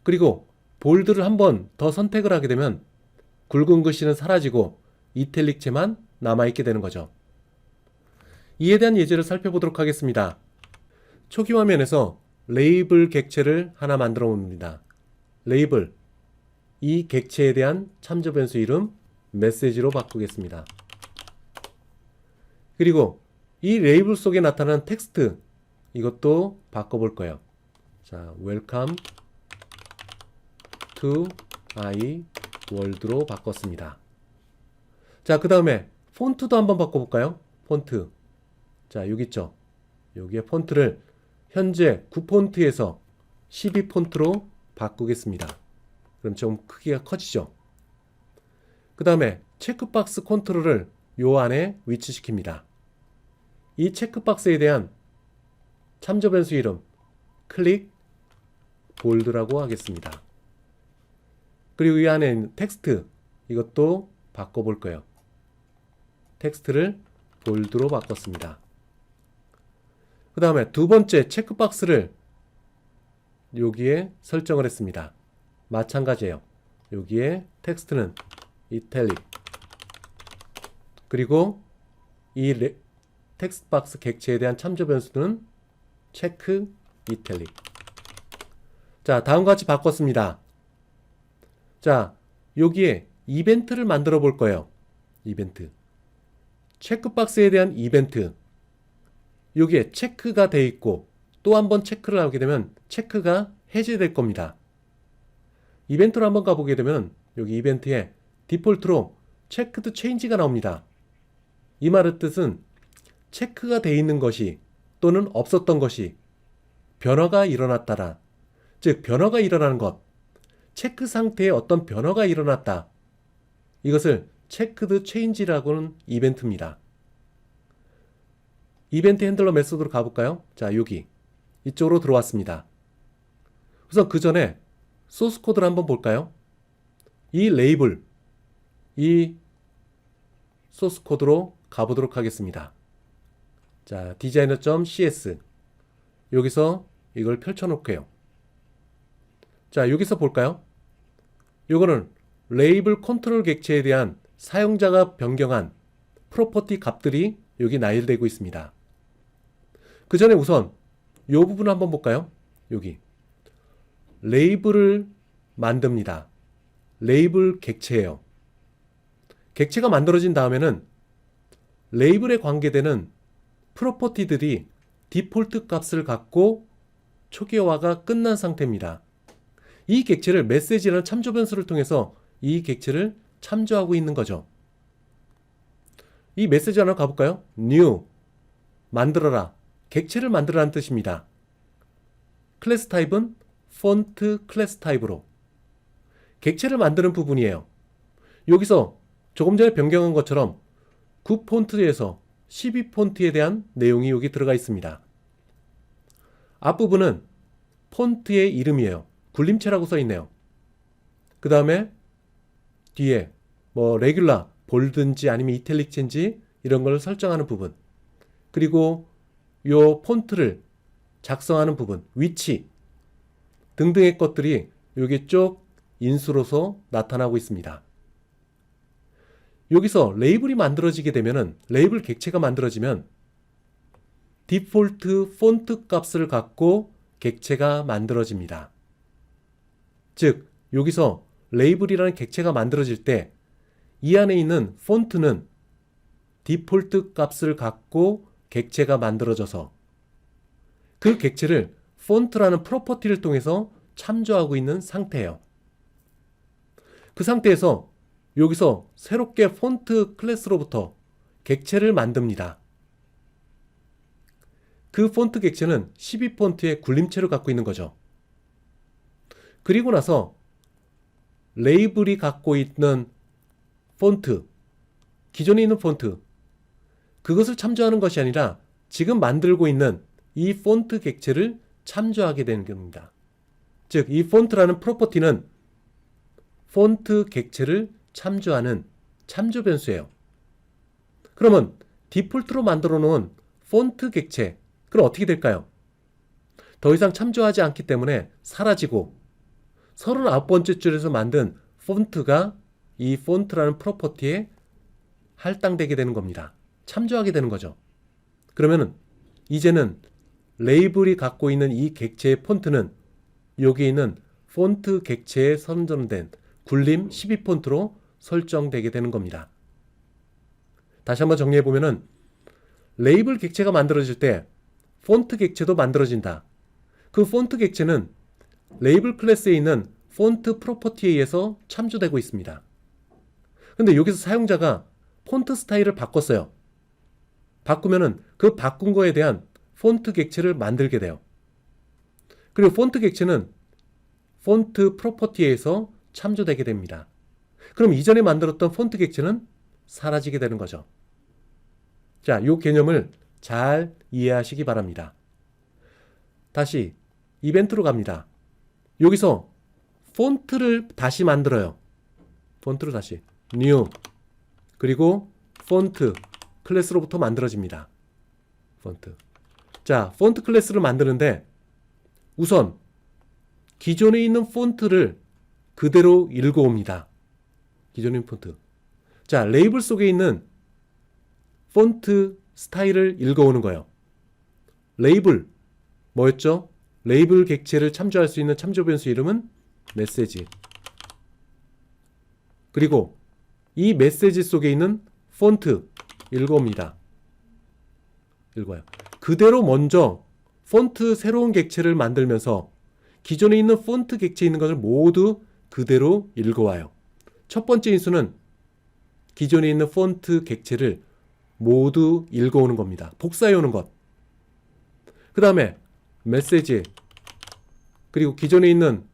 그리고 볼드를 한 번 더 선택을 하게 되면 굵은 글씨는 사라지고 이탈릭체만 남아있게 되는 거죠. 이에 대한 예제를 살펴보도록 하겠습니다. 초기 화면에서 레이블 객체를 하나 만들어 봅니다. 레이블, 이 객체에 대한 참조 변수 이름 메시지로 바꾸겠습니다. 그리고 이 레이블 속에 나타나는 텍스트, 이것도 바꿔볼 거예요. 자, Welcome to my world로 바꿨습니다. 자, 그 다음에 폰트도 한번 바꿔볼까요? 폰트. 자, 여기 있죠. 여기에 폰트를 현재 9폰트에서 12폰트로 바꾸겠습니다. 그럼 좀 크기가 커지죠. 그 다음에 체크박스 컨트롤을 요 안에 위치시킵니다. 이 체크박스에 대한 참조 변수 이름 클릭 볼드라고 하겠습니다. 그리고 이 안에 있는 텍스트 이것도 바꿔볼 거예요. 텍스트를 볼드로 바꿨습니다. 그 다음에 두 번째 체크박스를 여기에 설정을 했습니다. 마찬가지예요. 여기에 텍스트는 이탈릭 그리고 이 텍스트 박스 객체에 대한 참조 변수는 체크 이탈릭. 자, 다음과 같이 바꿨습니다. 자, 여기에 이벤트를 만들어 볼 거예요. 이벤트. 체크박스에 대한 이벤트. 여기에 체크가 되어 있고 또 한 번 체크를 하게 되면 체크가 해제될 겁니다. 이벤트로 한번 가보게 되면 여기 이벤트에 디폴트로 체크드 체인지가 나옵니다. 이 말의 뜻은 체크가 되어 있는 것이 또는 없었던 것이 변화가 일어났다라. 즉 변화가 일어나는 것, 체크 상태에 어떤 변화가 일어났다. 이것을 체크드 체인지라고는 이벤트입니다. 이벤트 핸들러 메소드로 가볼까요? 자, 여기 이쪽으로 들어왔습니다. 우선 그 전에 소스 코드를 한번 볼까요? 이 레이블, 이 소스 코드로 가보도록 하겠습니다. 자, designer.cs 여기서 이걸 펼쳐놓게요. 자, 여기서 볼까요? 요거는 레이블 컨트롤 객체에 대한 사용자가 변경한 프로퍼티 값들이 여기 나열되고 있습니다. 그 전에 우선 이 부분 한번 볼까요? 여기 레이블을 만듭니다. 레이블 객체예요. 객체가 만들어진 다음에는 레이블에 관계되는 프로퍼티들이 디폴트 값을 갖고 초기화가 끝난 상태입니다. 이 객체를 메시지라는 참조 변수를 통해서 이 객체를 참조하고 있는 거죠. 이 메시지 하나 가볼까요? new 만들어라. 객체를 만들어라는 뜻입니다. 클래스 타입은 폰트 클래스 타입으로 객체를 만드는 부분이에요. 여기서 조금 전에 변경한 것처럼 9폰트에서 12폰트에 대한 내용이 여기 들어가 있습니다. 앞부분은 폰트의 이름이에요. 굴림체라고 써 있네요. 그 다음에 뒤에 뭐 레귤라, 볼든지 아니면 이탈릭체인지 이런 걸 설정하는 부분, 그리고 요 폰트를 작성하는 부분, 위치 등등의 것들이 여기 쭉 인수로서 나타나고 있습니다. 여기서 레이블이 만들어지게 되면은 레이블 객체가 만들어지면 디폴트 폰트 값을 갖고 객체가 만들어집니다. 즉 여기서 레이블이라는 객체가 만들어질 때 이 안에 있는 폰트는 디폴트 값을 갖고 객체가 만들어져서 그 객체를 폰트라는 프로퍼티를 통해서 참조하고 있는 상태예요. 그 상태에서 여기서 새롭게 폰트 클래스로부터 객체를 만듭니다. 그 폰트 객체는 12폰트의 굴림체를 갖고 있는 거죠. 그리고 나서 레이블이 갖고 있는 폰트, 기존에 있는 폰트, 그것을 참조하는 것이 아니라 지금 만들고 있는 이 폰트 객체를 참조하게 되는 겁니다. 즉, 이 폰트라는 프로퍼티는 폰트 객체를 참조하는 참조 변수예요. 그러면 디폴트로 만들어 놓은 폰트 객체, 그럼 어떻게 될까요? 더 이상 참조하지 않기 때문에 사라지고 39번째 줄에서 만든 폰트가 이 폰트라는 프로퍼티에 할당되게 되는 겁니다. 참조하게 되는 거죠. 그러면은 이제는 레이블이 갖고 있는 이 객체의 폰트는 여기 있는 폰트 객체에 선정된 굴림 12폰트로 설정되게 되는 겁니다. 다시 한번 정리해보면은 레이블 객체가 만들어질 때 폰트 객체도 만들어진다. 그 폰트 객체는 레이블 클래스에 있는 폰트 프로퍼티에 의해서 참조되고 있습니다. 근데 여기서 사용자가 폰트 스타일을 바꿨어요. 바꾸면은 그 바꾼 거에 대한 폰트 객체를 만들게 돼요. 그리고 폰트 객체는 폰트 프로퍼티에서 참조되게 됩니다. 그럼 이전에 만들었던 폰트 객체는 사라지게 되는 거죠. 자, 이 개념을 잘 이해하시기 바랍니다. 다시 이벤트로 갑니다. 여기서 폰트를 다시 만들어요. 폰트를 다시 new 그리고 폰트 클래스로부터 만들어집니다. 폰트. 자, 폰트 클래스를 만드는데 우선 기존에 있는 폰트를 그대로 읽어옵니다. 기존에 있는 폰트. 자, 레이블 속에 있는 폰트 스타일을 읽어오는 거예요. 레이블 뭐였죠? 레이블 객체를 참조할 수 있는 참조 변수 이름은 메시지. 그리고 이 메시지 속에 있는 폰트 읽어옵니다. 읽어요. 그대로 먼저 폰트 새로운 객체를 만들면서 기존에 있는 폰트 객체에 있는 것을 모두 그대로 읽어와요. 첫 번째 인수는 기존에 있는 폰트 객체를 모두 읽어오는 겁니다. 복사해오는 것. 그 다음에 메시지 그리고 기존에 있는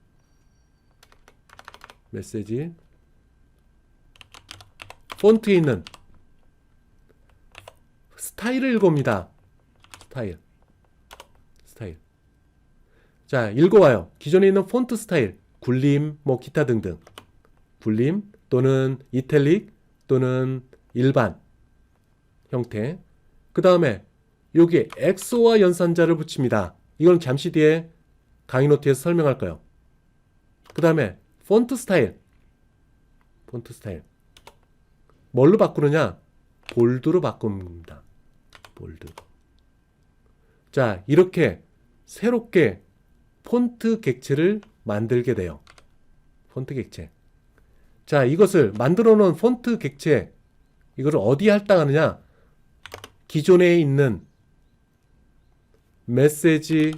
메시지 폰트에 있는 스타일을 읽어옵니다. 스타일. 자, 읽어와요. 기존에 있는 폰트 스타일, 굴림, 뭐 기타 등등. 굴림 또는 이탈릭 또는 일반 형태. 그 다음에 여기에 엑소와 연산자를 붙입니다. 이건 잠시 뒤에 강의 노트에서 설명할 거예요. 그 다음에 폰트 스타일. 뭘로 바꾸느냐? 볼드로 바꿉니다. 볼드. 자, 이렇게 새롭게 폰트 객체를 만들게 돼요. 폰트 객체. 자, 이것을 만들어 놓은 폰트 객체, 이거를 어디에 할당하느냐? 기존에 있는 메시지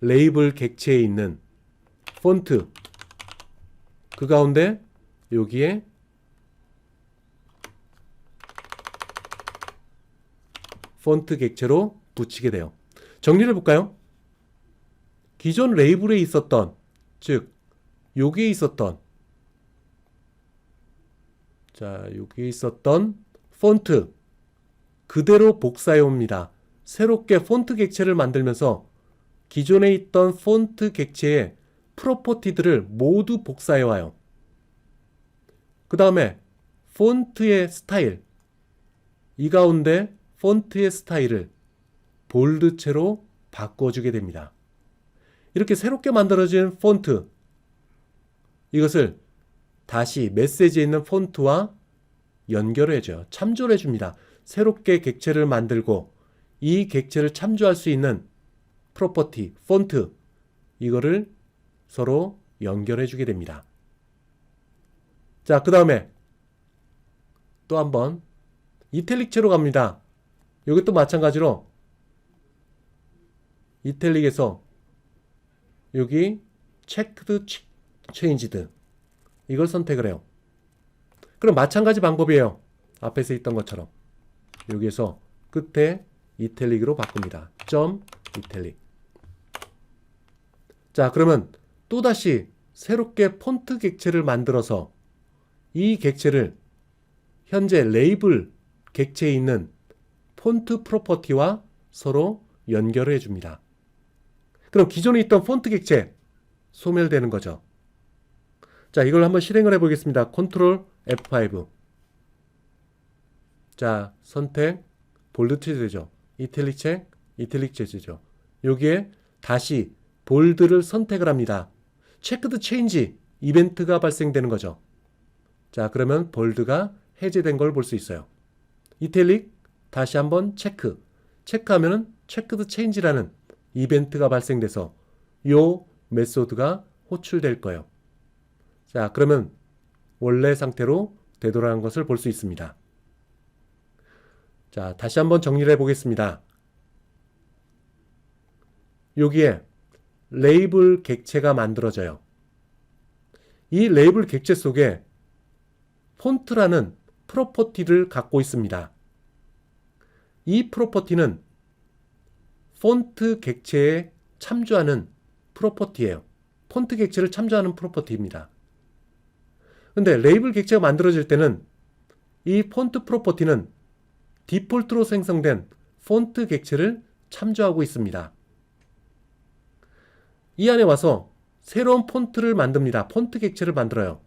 레이블 객체에 있는 폰트, 그 가운데 여기에 폰트 객체로 붙이게 돼요. 정리를 해볼까요? 기존 레이블에 있었던, 즉 여기에 있었던, 자, 여기에 있었던 폰트 그대로 복사해 옵니다. 새롭게 폰트 객체를 만들면서 기존에 있던 폰트 객체의 프로퍼티들을 모두 복사해 와요. 그 다음에 폰트의 스타일, 이 가운데 폰트의 스타일을 볼드체로 바꿔주게 됩니다. 이렇게 새롭게 만들어진 폰트, 이것을 다시 메시지에 있는 폰트와 연결을 해줘요. 참조를 해줍니다. 새롭게 객체를 만들고 이 객체를 참조할 수 있는 프로퍼티, 폰트, 이거를 서로 연결해 주게 됩니다. 자, 그 다음에 또 한번 이탈릭체로 갑니다. 이것도 마찬가지로 이탈릭에서 여기 체크드 체인지드 이걸 선택을 해요. 그럼 마찬가지 방법이에요. 앞에서 있던 것처럼 여기에서 끝에 이탈릭으로 바꿉니다. 점 이탈릭. 자, 그러면 또다시 새롭게 폰트 객체를 만들어서 이 객체를 현재 레이블 객체에 있는 폰트 프로퍼티와 서로 연결을 해줍니다. 그럼 기존에 있던 폰트 객체 소멸되는 거죠. 자, 이걸 한번 실행을 해보겠습니다. 컨트롤 F5. 자, 선택 볼드 체제죠. 이탈릭 책, 이탈릭 체제죠. 여기에 다시 볼드를 선택을 합니다. 체크드 체인지 이벤트가 발생되는 거죠. 자, 그러면 볼드가 해제된 걸 볼 수 있어요. 이탈릭 다시 한번 체크하면은 체크드 체인지라는 이벤트가 발생돼서 요 메소드가 호출될 거예요. 자, 그러면 원래 상태로 되돌아간 것을 볼 수 있습니다. 자, 다시 한번 정리를 해보겠습니다. 여기에 레이블 객체가 만들어져요. 이 레이블 객체 속에 폰트라는 프로퍼티를 갖고 있습니다. 이 프로퍼티는 폰트 객체에 참조하는 프로퍼티예요. 폰트 객체를 참조하는 프로퍼티입니다. 근데 레이블 객체가 만들어질 때는 이 폰트 프로퍼티는 디폴트로 생성된 폰트 객체를 참조하고 있습니다. 이 안에 와서 새로운 폰트를 만듭니다. 폰트 객체를 만들어요.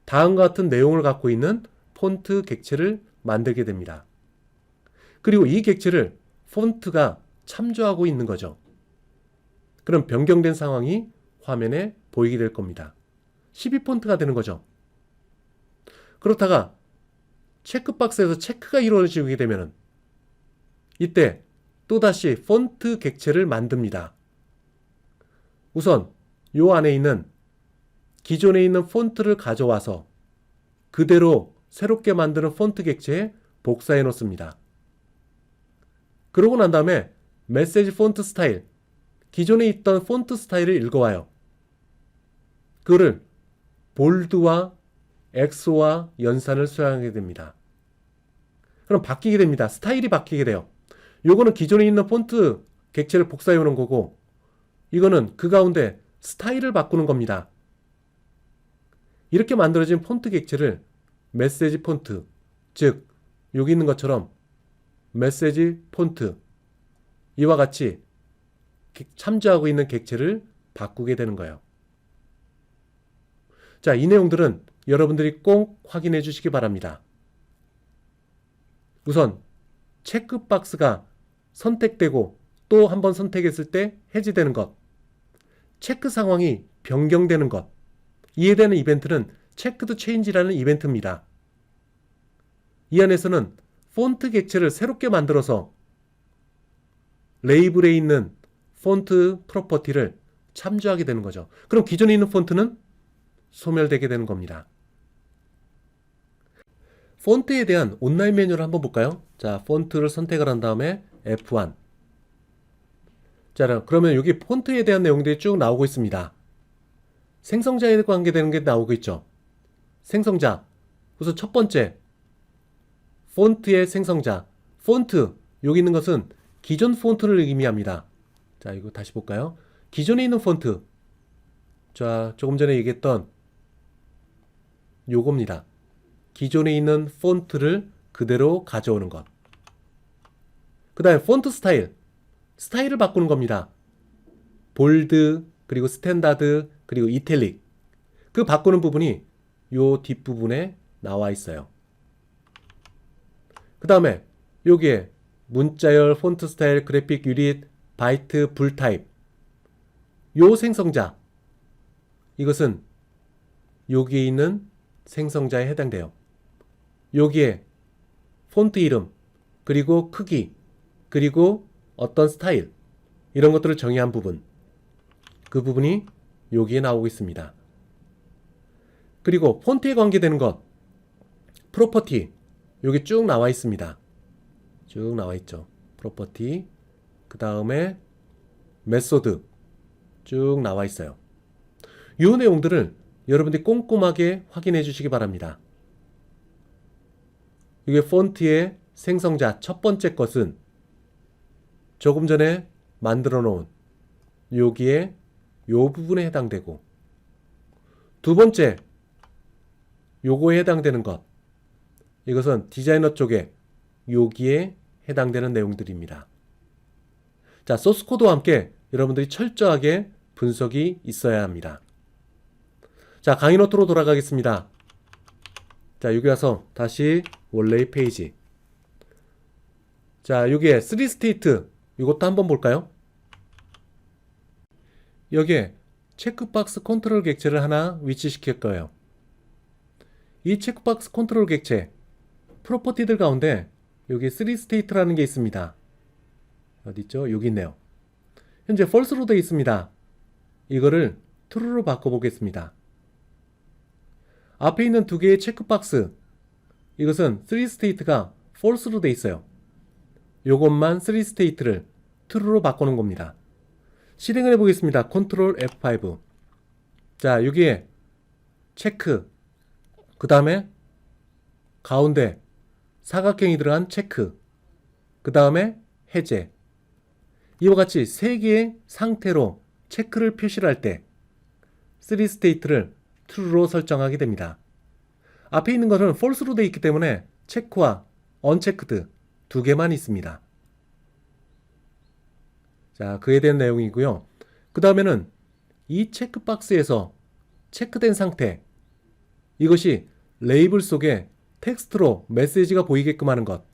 다음과 같은 내용을 갖고 있는 폰트 객체를 만들게 됩니다. 그리고 이 객체를 폰트가 참조하고 있는 거죠. 그럼 변경된 상황이 화면에 보이게 될 겁니다. 12폰트가 되는 거죠. 그렇다가 체크박스에서 체크가 이루어지게 되면 이때 또다시 폰트 객체를 만듭니다. 우선 이 안에 있는 기존에 있는 폰트를 가져와서 그대로 새롭게 만드는 폰트 객체에 복사해 놓습니다. 그러고 난 다음에 메시지 폰트 스타일, 기존에 있던 폰트 스타일을 읽어와요. 그거를 볼드와 엑소와 연산을 수행하게 됩니다. 그럼 바뀌게 됩니다. 스타일이 바뀌게 돼요. 요거는 기존에 있는 폰트 객체를 복사해 오는 거고, 이거는 그 가운데 스타일을 바꾸는 겁니다. 이렇게 만들어진 폰트 객체를 메시지 폰트, 즉 여기 있는 것처럼 메시지 폰트, 이와 같이 참조하고 있는 객체를 바꾸게 되는 거예요. 자, 이 내용들은 여러분들이 꼭 확인해 주시기 바랍니다. 우선 체크박스가 선택되고 또 한 번 선택했을 때 해제되는 것, 체크 상황이 변경되는 것, 이에 대한 이벤트는 체크드 체인지라는 이벤트입니다. 이 안에서는 폰트 객체를 새롭게 만들어서 레이블에 있는 폰트 프로퍼티를 참조하게 되는 거죠. 그럼 기존에 있는 폰트는 소멸되게 되는 겁니다. 폰트에 대한 온라인 메뉴를 한번 볼까요? 자, 폰트를 선택을 한 다음에 F1. 자, 그러면 여기 폰트에 대한 내용들이 쭉 나오고 있습니다. 생성자에 관계되는 게 나오고 있죠. 생성자. 우선 첫 번째, 폰트의 생성자. 폰트, 여기 있는 것은 기존 폰트를 의미합니다. 자, 이거 다시 볼까요? 기존에 있는 폰트. 자, 조금 전에 얘기했던 요겁니다. 기존에 있는 폰트를 그대로 가져오는 것. 그 다음에 폰트 스타일. 스타일을 바꾸는 겁니다. 볼드, 그리고 스탠다드, 그리고 이탈릭. 그 바꾸는 부분이 요 뒷부분에 나와 있어요. 그 다음에 여기에 문자열, 폰트 스타일, 그래픽 유닛, 바이트, 불 타입. 요 생성자. 이것은 여기에 있는 생성자에 해당돼요. 여기에 폰트 이름, 그리고 크기, 그리고 어떤 스타일, 이런 것들을 정의한 부분, 그 부분이 여기에 나오고 있습니다. 그리고 폰트에 관계되는 것, 프로퍼티, 여기 쭉 나와 있습니다. 쭉 나와 있죠. 프로퍼티, 그 다음에 메소드 쭉 나와 있어요. 이 내용들을 여러분들이 꼼꼼하게 확인해 주시기 바랍니다. 이게 폰트의 생성자 첫 번째 것은 조금 전에 만들어 놓은 여기에 요 부분에 해당되고, 두 번째 요거에 해당되는 것, 이것은 디자이너 쪽에 여기에 해당되는 내용들입니다. 자, 소스 코드와 함께 여러분들이 철저하게 분석이 있어야 합니다. 자, 강의 노트로 돌아가겠습니다. 자, 여기 와서 다시 원래의 페이지. 자, 여기에 3스테이트, 이것도 한번 볼까요? 여기에 체크박스 컨트롤 객체를 하나 위치시킬 거예요. 이 체크박스 컨트롤 객체, 프로퍼티들 가운데 여기 3스테이트라는 게 있습니다. 어디 있죠? 여기 있네요. 현재 false로 되어 있습니다. 이거를 true로 바꿔보겠습니다. 앞에 있는 두 개의 체크박스, 이것은 3스테이트가 false로 되어 있어요. 요것만 3스테이트를 true로 바꾸는 겁니다. 실행을 해보겠습니다. Ctrl F5. 자, 여기에 체크, 그 다음에 가운데 사각형이 들어간 체크, 그 다음에 해제. 이와 같이 3개의 상태로 체크를 표시를 할 때 3스테이트를 true로 설정하게 됩니다. 앞에 있는 것은 false로 되어 있기 때문에 체크와 unchecked 2개만 있습니다. 자, 그에 대한 내용이고요. 그 다음에는 이 체크박스에서 체크된 상태, 이것이 레이블 속에 텍스트로 메시지가 보이게끔 하는 것.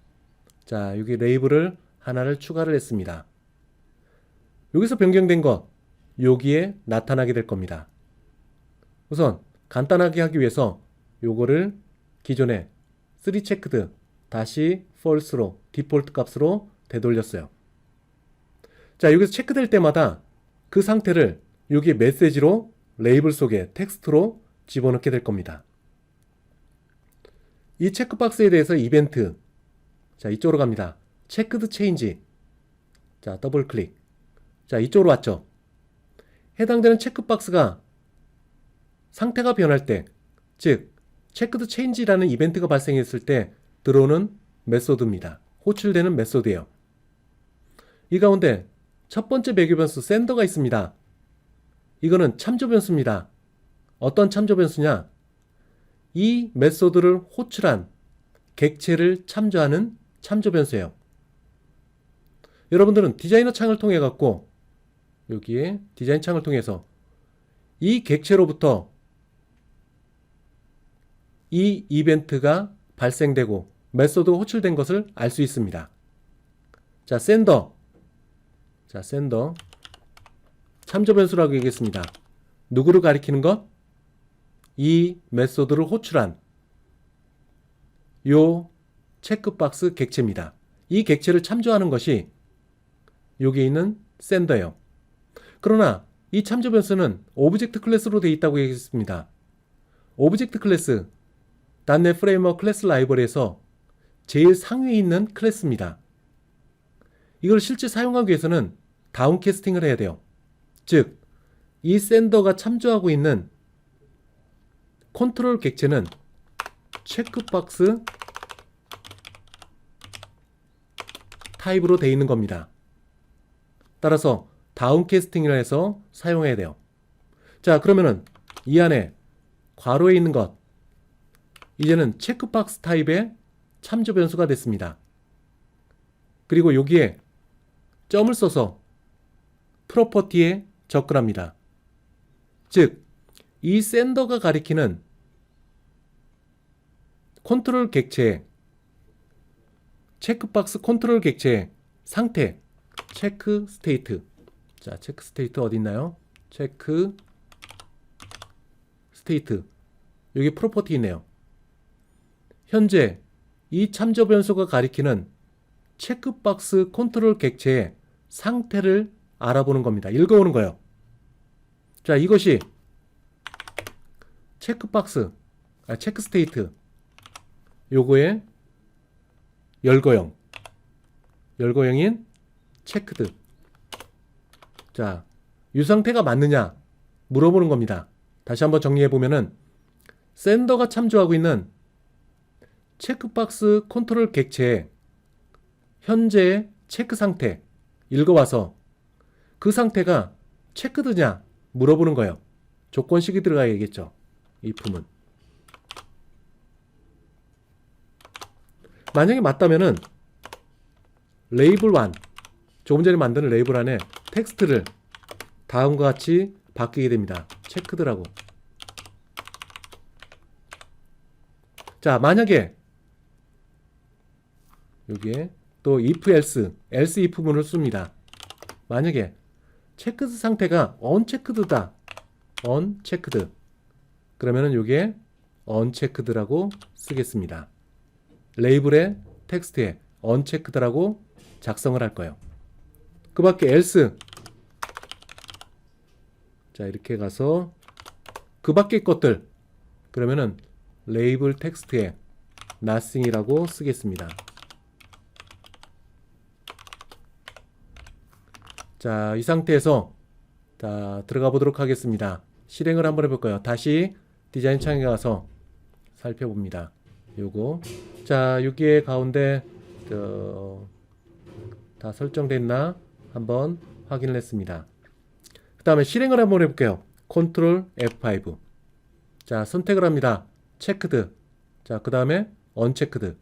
자, 여기 레이블을 하나를 추가를 했습니다. 여기서 변경된 것, 여기에 나타나게 될 겁니다. 우선 간단하게 하기 위해서 요거를 기존에 3체크드 다시 false로 디폴트 값으로 되돌렸어요. 자, 여기서 체크될 때마다 그 상태를 여기 메시지로 레이블 속에 텍스트로 집어넣게 될 겁니다. 이 체크박스에 대해서 이벤트, 자, 이쪽으로 갑니다. 체크드 체인지, 자, 더블 클릭. 자, 이쪽으로 왔죠. 해당되는 체크박스가 상태가 변할 때, 즉 체크드 체인지라는 이벤트가 발생했을 때 들어오는 메소드입니다. 호출되는 메소드예요. 이 가운데 첫 번째 배교 변수 샌더가 있습니다. 이거는 참조 변수입니다. 어떤 참조 변수냐? 이 메소드를 호출한 객체를 참조하는 참조 변수예요. 여러분들은 디자이너 창을 통해 갖고 여기에 디자인 창을 통해서 이 객체로부터 이 이벤트가 발생되고 메소드 호출된 것을 알 수 있습니다. 자, 샌더. 자, 샌더. 참조 변수라고 얘기했습니다. 누구를 가리키는 것? 이 메소드를 호출한 요 체크박스 객체입니다. 이 객체를 참조하는 것이 여기 있는 샌더예요. 그러나 이 참조 변수는 오브젝트 클래스로 되어 있다고 얘기했습니다. 오브젝트 클래스, .NET 프레임워크 클래스 라이브러리에서 제일 상위에 있는 클래스입니다. 이걸 실제 사용하기 위해서는 다운캐스팅을 해야 돼요. 즉, 이 샌더가 참조하고 있는 컨트롤 객체는 체크박스 타입으로 되어 있는 겁니다. 따라서 다운캐스팅을 해서 사용해야 돼요. 자, 그러면은 이 안에 괄호에 있는 것, 이제는 체크박스 타입의 참조 변수가 됐습니다. 그리고 여기에 점을 써서 프로퍼티에 접근합니다. 즉, 이 샌더가 가리키는 컨트롤 객체, 체크박스 컨트롤 객체의 상태, 체크 스테이트. 자, 체크 스테이트 어디 있나요? 체크 스테이트. 여기 프로퍼티 있네요. 현재 이 참조 변수가 가리키는 체크박스 컨트롤 객체의 상태를 알아보는 겁니다. 읽어오는 거예요. 자, 이것이 체크박스, 체크 스테이트, 요거의 열거형인 체크드. 자, 이 상태가 맞느냐 물어보는 겁니다. 다시 한번 정리해 보면은 샌더가 참조하고 있는 체크박스 컨트롤 객체의 현재의 체크 상태 읽어와서 그 상태가 체크드냐 물어보는 거예요. 조건식이 들어가야겠죠. if는. 만약에 맞다면은 레이블 1, 조금 전에 만든 레이블 안에 텍스트를 다음과 같이 바뀌게 됩니다. 체크드라고. 자, 만약에 여기에 또 if else if문을 씁니다. 만약에 체크드 상태가 unchecked다. unchecked. 그러면은 여기에 unchecked라고 쓰겠습니다. 레이블의 텍스트에 unchecked라고 작성을 할 거예요. 그 밖에 else. 자, 이렇게 가서 그 밖의 것들. 그러면은 레이블 텍스트에 nothing이라고 쓰겠습니다. 자, 이 상태에서 자, 들어가 보도록 하겠습니다. 실행을 한번 해볼까요? 다시 디자인 창에 가서 살펴봅니다. 요거. 자, 여기에 가운데 다 설정됐나 한번 확인을 했습니다. 그 다음에 실행을 한번 해볼게요. 컨트롤 F5. 자, 선택을 합니다. 체크드. 자, 그 다음에 언체크드.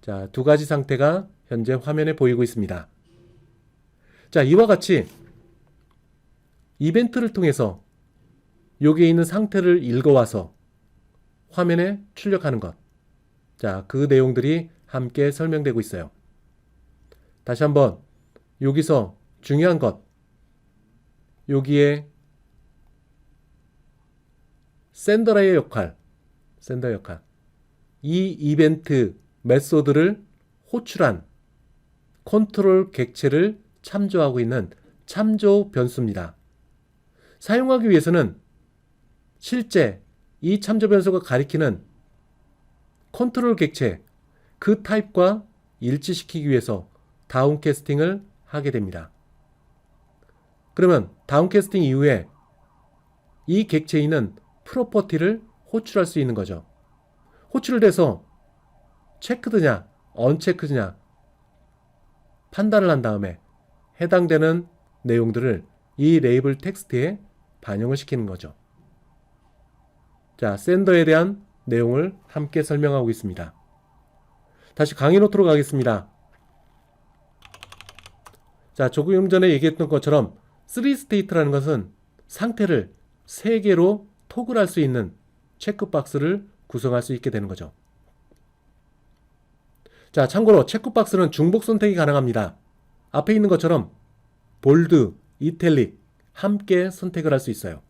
자, 두 가지 상태가 현재 화면에 보이고 있습니다. 자, 이와 같이 이벤트를 통해서 여기에 있는 상태를 읽어와서 화면에 출력하는 것. 자, 그 내용들이 함께 설명되고 있어요. 다시 한번 여기서 중요한 것. 여기에 샌더의 역할. 이 이벤트 메소드를 호출한 컨트롤 객체를 참조하고 있는 참조 변수입니다. 사용하기 위해서는 실제 이 참조 변수가 가리키는 컨트롤 객체 그 타입과 일치시키기 위해서 다운캐스팅을 하게 됩니다. 그러면 다운캐스팅 이후에 이 객체에 있는 프로퍼티를 호출할 수 있는 거죠. 호출돼서 체크드냐 언체크드냐 판단을 한 다음에 해당되는 내용들을 이 레이블 텍스트에 반영을 시키는 거죠. 자, 샌더에 대한 내용을 함께 설명하고 있습니다. 다시 강의 노트로 가겠습니다. 자, 조금 전에 얘기했던 것처럼 3스테이트라는 것은 상태를 3개로 토글할 수 있는 체크박스를 구성할 수 있게 되는 거죠. 자, 참고로 체크박스는 중복 선택이 가능합니다. 앞에 있는 것처럼 볼드, 이탈릭 함께 선택을 할 수 있어요.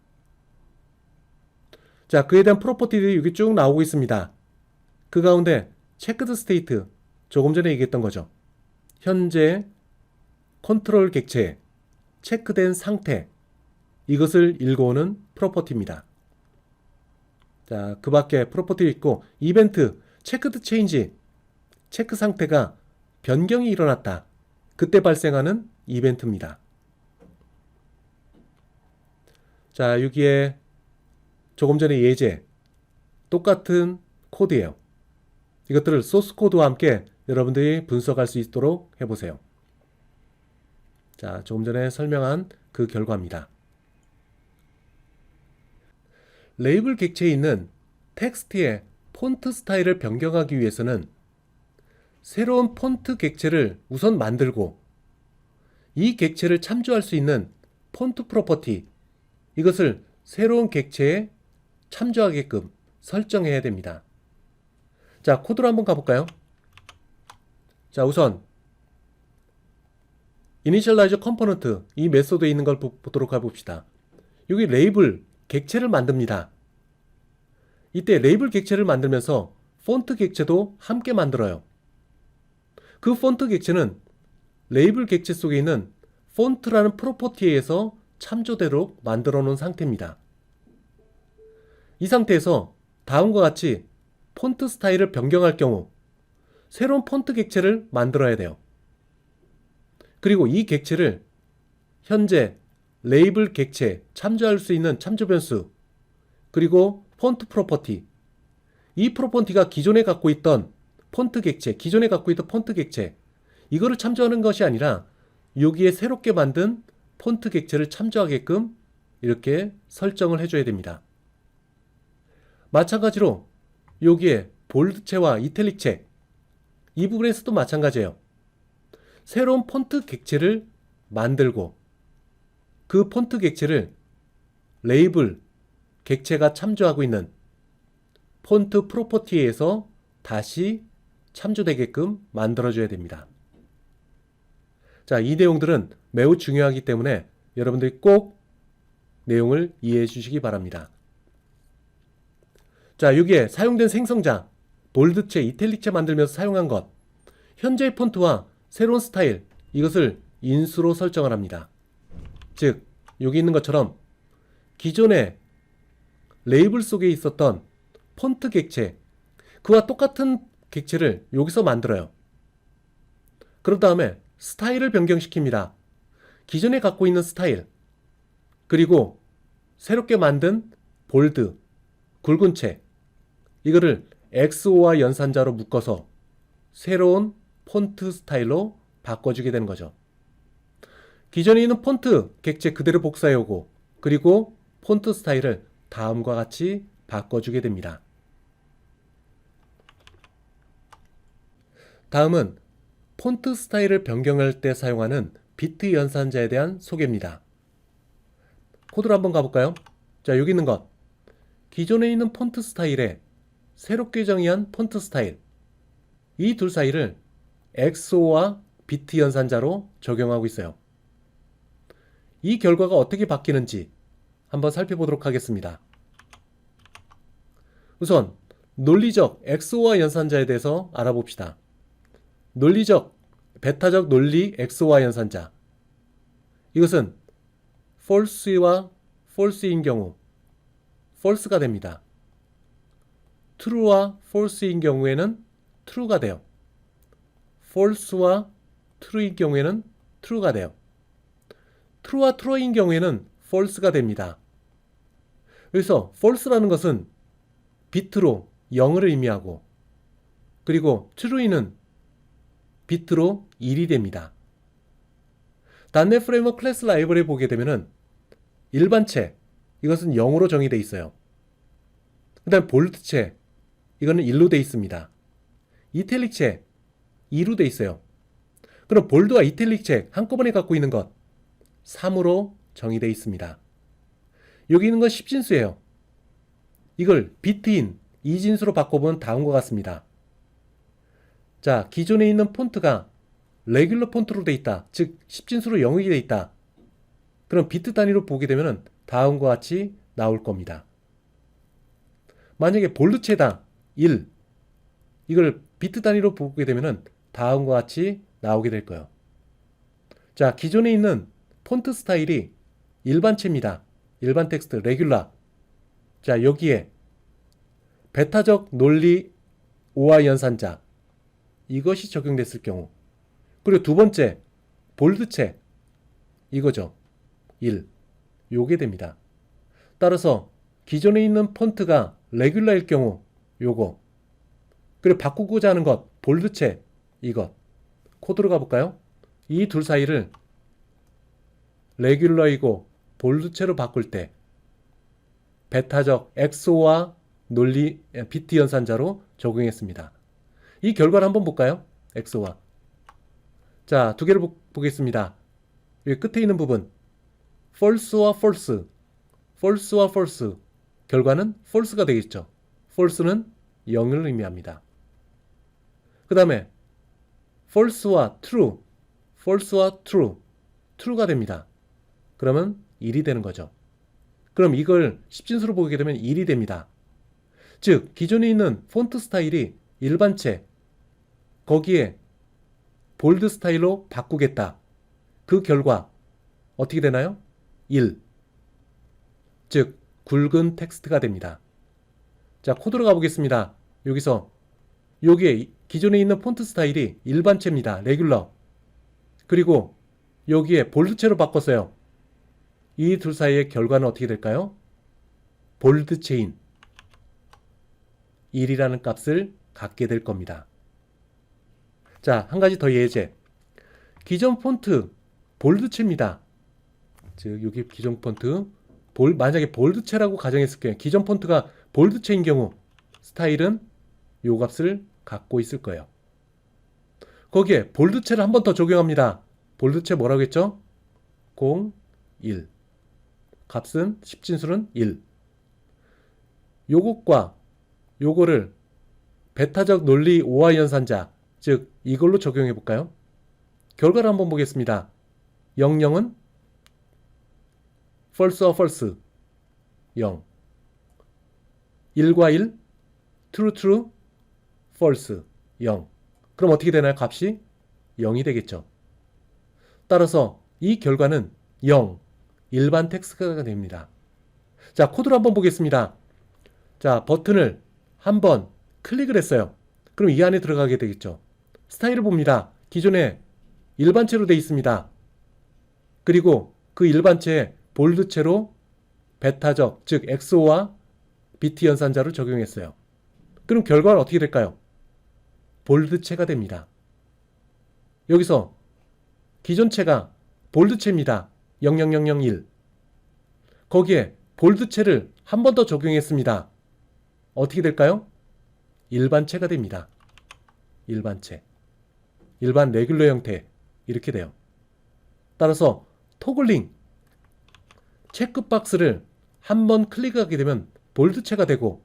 자, 그에 대한 프로퍼티들이 여기 쭉 나오고 있습니다. 그 가운데 체크드 스테이트, 조금 전에 얘기했던 거죠. 현재 컨트롤 객체, 체크된 상태, 이것을 읽어오는 프로퍼티입니다. 자, 그 밖에 프로퍼티 있고 이벤트, 체크드 체인지, 체크 상태가 변경이 일어났다. 그때 발생하는 이벤트입니다. 자, 여기에 조금 전에 예제 똑같은 코드예요. 이것들을 소스 코드와 함께 여러분들이 분석할 수 있도록 해보세요. 자, 조금 전에 설명한 그 결과입니다. 레이블 객체에 있는 텍스트의 폰트 스타일을 변경하기 위해서는 새로운 폰트 객체를 우선 만들고 이 객체를 참조할 수 있는 폰트 프로퍼티, 이것을 새로운 객체에 참조하게끔 설정해야 됩니다. 자, 코드로 한번 가볼까요? 자, 우선 이니셜라이저 컴포넌트, 이 메소드에 있는 걸 보도록 해봅시다. 여기 레이블 객체를 만듭니다. 이때 레이블 객체를 만들면서 폰트 객체도 함께 만들어요. 그 폰트 객체는 레이블 객체 속에 있는 폰트라는 프로퍼티에 의해서 참조되도록 만들어 놓은 상태입니다. 이 상태에서 다음과 같이 폰트 스타일을 변경할 경우 새로운 폰트 객체를 만들어야 돼요. 그리고 이 객체를 현재 레이블 객체, 참조할 수 있는 참조 변수, 그리고 폰트 프로퍼티, 이 프로퍼티가 기존에 갖고 있던 폰트 객체, 기존에 갖고 있던 폰트 객체, 이거를 참조하는 것이 아니라 여기에 새롭게 만든 폰트 객체를 참조하게끔 이렇게 설정을 해줘야 됩니다. 마찬가지로 여기에 볼드체와 이탈릭체, 이 부분에서도 마찬가지예요. 새로운 폰트 객체를 만들고 그 폰트 객체를 레이블 객체가 참조하고 있는 폰트 프로퍼티에서 다시 참조되게끔 만들어줘야 됩니다. 자, 이 내용들은 매우 중요하기 때문에 여러분들이 꼭 내용을 이해해 주시기 바랍니다. 자, 여기에 사용된 생성자, 볼드체, 이탈릭체 만들면서 사용한 것, 현재의 폰트와 새로운 스타일, 이것을 인수로 설정을 합니다. 즉, 여기 있는 것처럼 기존의 레이블 속에 있었던 폰트 객체, 그와 똑같은 객체를 여기서 만들어요. 그런 다음에 스타일을 변경시킵니다. 기존에 갖고 있는 스타일, 그리고 새롭게 만든 볼드, 굵은 체, 이거를 XO와 연산자로 묶어서 새로운 폰트 스타일로 바꿔주게 되는 거죠. 기존에 있는 폰트 객체 그대로 복사해오고 그리고 폰트 스타일을 다음과 같이 바꿔주게 됩니다. 다음은 폰트 스타일을 변경할 때 사용하는 비트 연산자에 대한 소개입니다. 코드로 한번 가볼까요? 자, 여기 있는 것. 기존에 있는 폰트 스타일에 새롭게 정의한 폰트 스타일. 이 둘 사이를 XO와 비트 연산자로 적용하고 있어요. 이 결과가 어떻게 바뀌는지 한번 살펴보도록 하겠습니다. 우선 논리적 XO와 연산자에 대해서 알아봅시다. 논리적, 베타적 논리 XO와 연산자. 이것은 false와 false인 경우 false가 됩니다. true와 false인 경우에는 true가 돼요. false와 true인 경우에는 true가 돼요. true와 true인 경우에는 false가 됩니다. 그래서 false라는 것은 비트로 0을 의미하고 그리고 true는 비트로 1이 됩니다. .NET 프레임워크 클래스 라이브러리 보게 되면은 일반체 이것은 0으로 정의되어 있어요. 그 다음 볼드체 이거는 1로 되어 있습니다. 이탈릭체 2로 되어 있어요. 그럼 볼드와 이탈릭체 한꺼번에 갖고 있는 것 3으로 정의되어 있습니다. 여기 있는 건 10진수예요. 이걸 비트인 2진수로 바꿔보면 다음과 같습니다. 자, 기존에 있는 폰트가 레귤러 폰트로 되어 있다. 즉 10진수로 영역이 되어 있다. 그럼 비트 단위로 보게 되면 다음과 같이 나올 겁니다. 만약에 볼드체다 1 이걸 비트 단위로 보게 되면 다음과 같이 나오게 될 거예요. 자, 기존에 있는 폰트 스타일이 일반체입니다. 일반 텍스트 레귤러. 자, 여기에 베타적 논리 오화 연산자 이것이 적용됐을 경우 그리고 두 번째 볼드체 이거죠. 1 요게 됩니다. 따라서 기존에 있는 폰트가 레귤러일 경우 요거 그리고 바꾸고자 하는 것 볼드체 이것 코드로 가볼까요? 이 둘 사이를 레귤러이고 볼드체로 바꿀 때 베타적 XO와 논리 비트 연산자로 적용했습니다. 이 결과를 한번 볼까요? XO와 자, 두 개를 보겠습니다. 여기 끝에 있는 부분 false와 false false와 false 결과는 false가 되겠죠. false는 0을 의미합니다. 그 다음에 false와 true false와 true true가 됩니다. 그러면 1이 되는 거죠. 그럼 이걸 10진수로 보게 되면 1이 됩니다. 즉 기존에 있는 폰트 스타일이 일반체 거기에 볼드 스타일로 바꾸겠다. 그 결과 어떻게 되나요? 1 즉 굵은 텍스트가 됩니다. 자, 코드로 가보겠습니다. 여기서 여기에 기존에 있는 폰트 스타일이 일반체입니다. 레귤러 그리고 여기에 볼드체로 바꿨어요. 이 둘 사이의 결과는 어떻게 될까요? 볼드체인 1이라는 값을 갖게 될 겁니다. 자, 한 가지 더 예제. 기존 폰트 볼드체입니다. 즉 여기 기존 폰트 만약에 볼드체라고 가정했을 경우 기존 폰트가 볼드체인 경우 스타일은 요 값을 갖고 있을 거예요. 거기에 볼드체를 한 번 더 적용합니다. 볼드체 뭐라고 했죠? 0, 1 값은 10진수는 1 요것과 요거를 베타적 논리 오화 연산자 즉 이걸로 적용해 볼까요? 결과를 한번 보겠습니다. 00은 false와 false 0 1과 1 true true false 0 그럼 어떻게 되나요? 값이 0이 되겠죠. 따라서 이 결과는 0 일반 텍스트가 됩니다. 자, 코드로 한번 보겠습니다. 자, 버튼을 한번 클릭을 했어요. 그럼 이 안에 들어가게 되겠죠. 스타일을 봅니다. 기존에 일반체로 되어 있습니다. 그리고 그 일반체에 볼드체로 베타적 즉 XO와 비트 연산자를 적용했어요. 그럼 결과는 어떻게 될까요? 볼드체가 됩니다. 여기서 기존체가 볼드체입니다. 00001. 거기에 볼드체를 한 번 더 적용했습니다. 어떻게 될까요? 일반체가 됩니다. 일반체. 일반 레귤러 형태. 이렇게 돼요. 따라서 토글링 체크박스를 한 번 클릭하게 되면 볼드체가 되고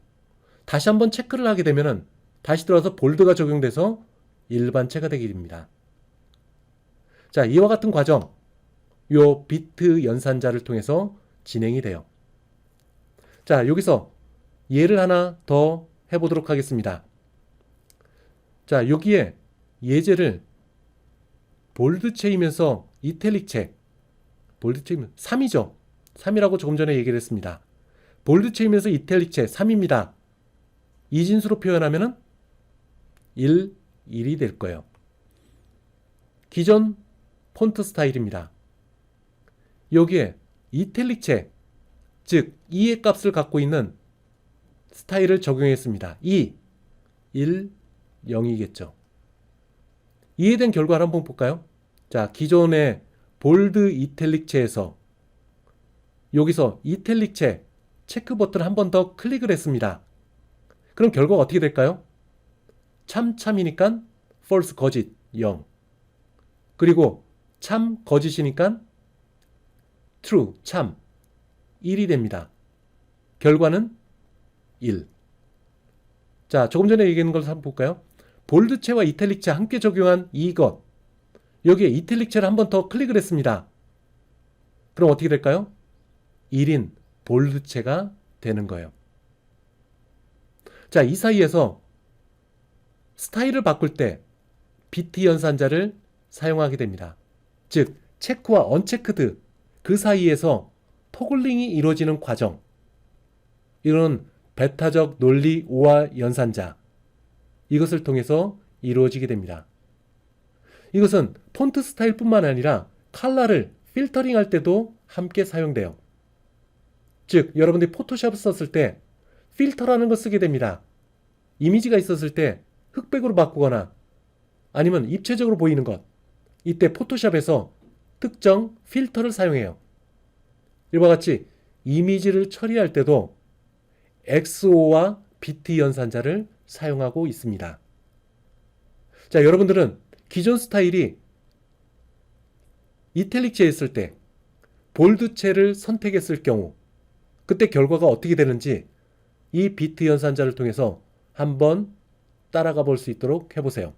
다시 한번 체크를 하게 되면 다시 들어와서 볼드가 적용돼서 일반체가 되게 됩니다. 자, 이와 같은 과정 요 비트 연산자를 통해서 진행이 돼요. 자, 여기서 예를 하나 더 해보도록 하겠습니다. 자, 여기에 예제를 볼드체이면서 이탈릭체, 볼드체이면 3이죠. 3이라고 조금 전에 얘기를 했습니다. 볼드체이면서 이탈릭체 3입니다. 이진수로 표현하면 1, 1이 될 거예요. 기존 폰트 스타일입니다. 여기에 이탈릭체, 즉 2의 값을 갖고 있는 스타일을 적용했습니다. 2, 1, 0이겠죠. 이해된 결과를 한번 볼까요? 자, 기존의 볼드 이탈릭체에서 여기서 이탈릭체 체크 버튼을 한 번 더 클릭을 했습니다. 그럼 결과가 어떻게 될까요? 참이니까 false 거짓 0. 그리고 참 거짓이니까 true 참 1이 됩니다. 결과는 1. 자, 조금 전에 얘기한 걸 한번 볼까요? 볼드체와 이탈릭체 함께 적용한 이것. 여기에 이탈릭체를 한 번 더 클릭을 했습니다. 그럼 어떻게 될까요? 1인 볼드체가 되는 거예요. 자, 이 사이에서 스타일을 바꿀 때 비트 연산자를 사용하게 됩니다. 즉, 체크와 언체크드 그 사이에서 토글링이 이루어지는 과정. 이런 베타적 논리 오화 연산자. 이것을 통해서 이루어지게 됩니다. 이것은 폰트 스타일뿐만 아니라 컬러를 필터링 할 때도 함께 사용돼요. 즉, 여러분들이 포토샵을 썼을 때 필터라는 걸 쓰게 됩니다. 이미지가 있었을 때 흑백으로 바꾸거나 아니면 입체적으로 보이는 것. 이때 포토샵에서 특정 필터를 사용해요. 이와 같이 이미지를 처리할 때도 XO와 비트 연산자를 사용하고 있습니다. 자, 여러분들은 기존 스타일이 이탈릭체에 있을 때 볼드체를 선택했을 경우 그때 결과가 어떻게 되는지 이 비트 연산자를 통해서 한번 따라가 볼 수 있도록 해보세요.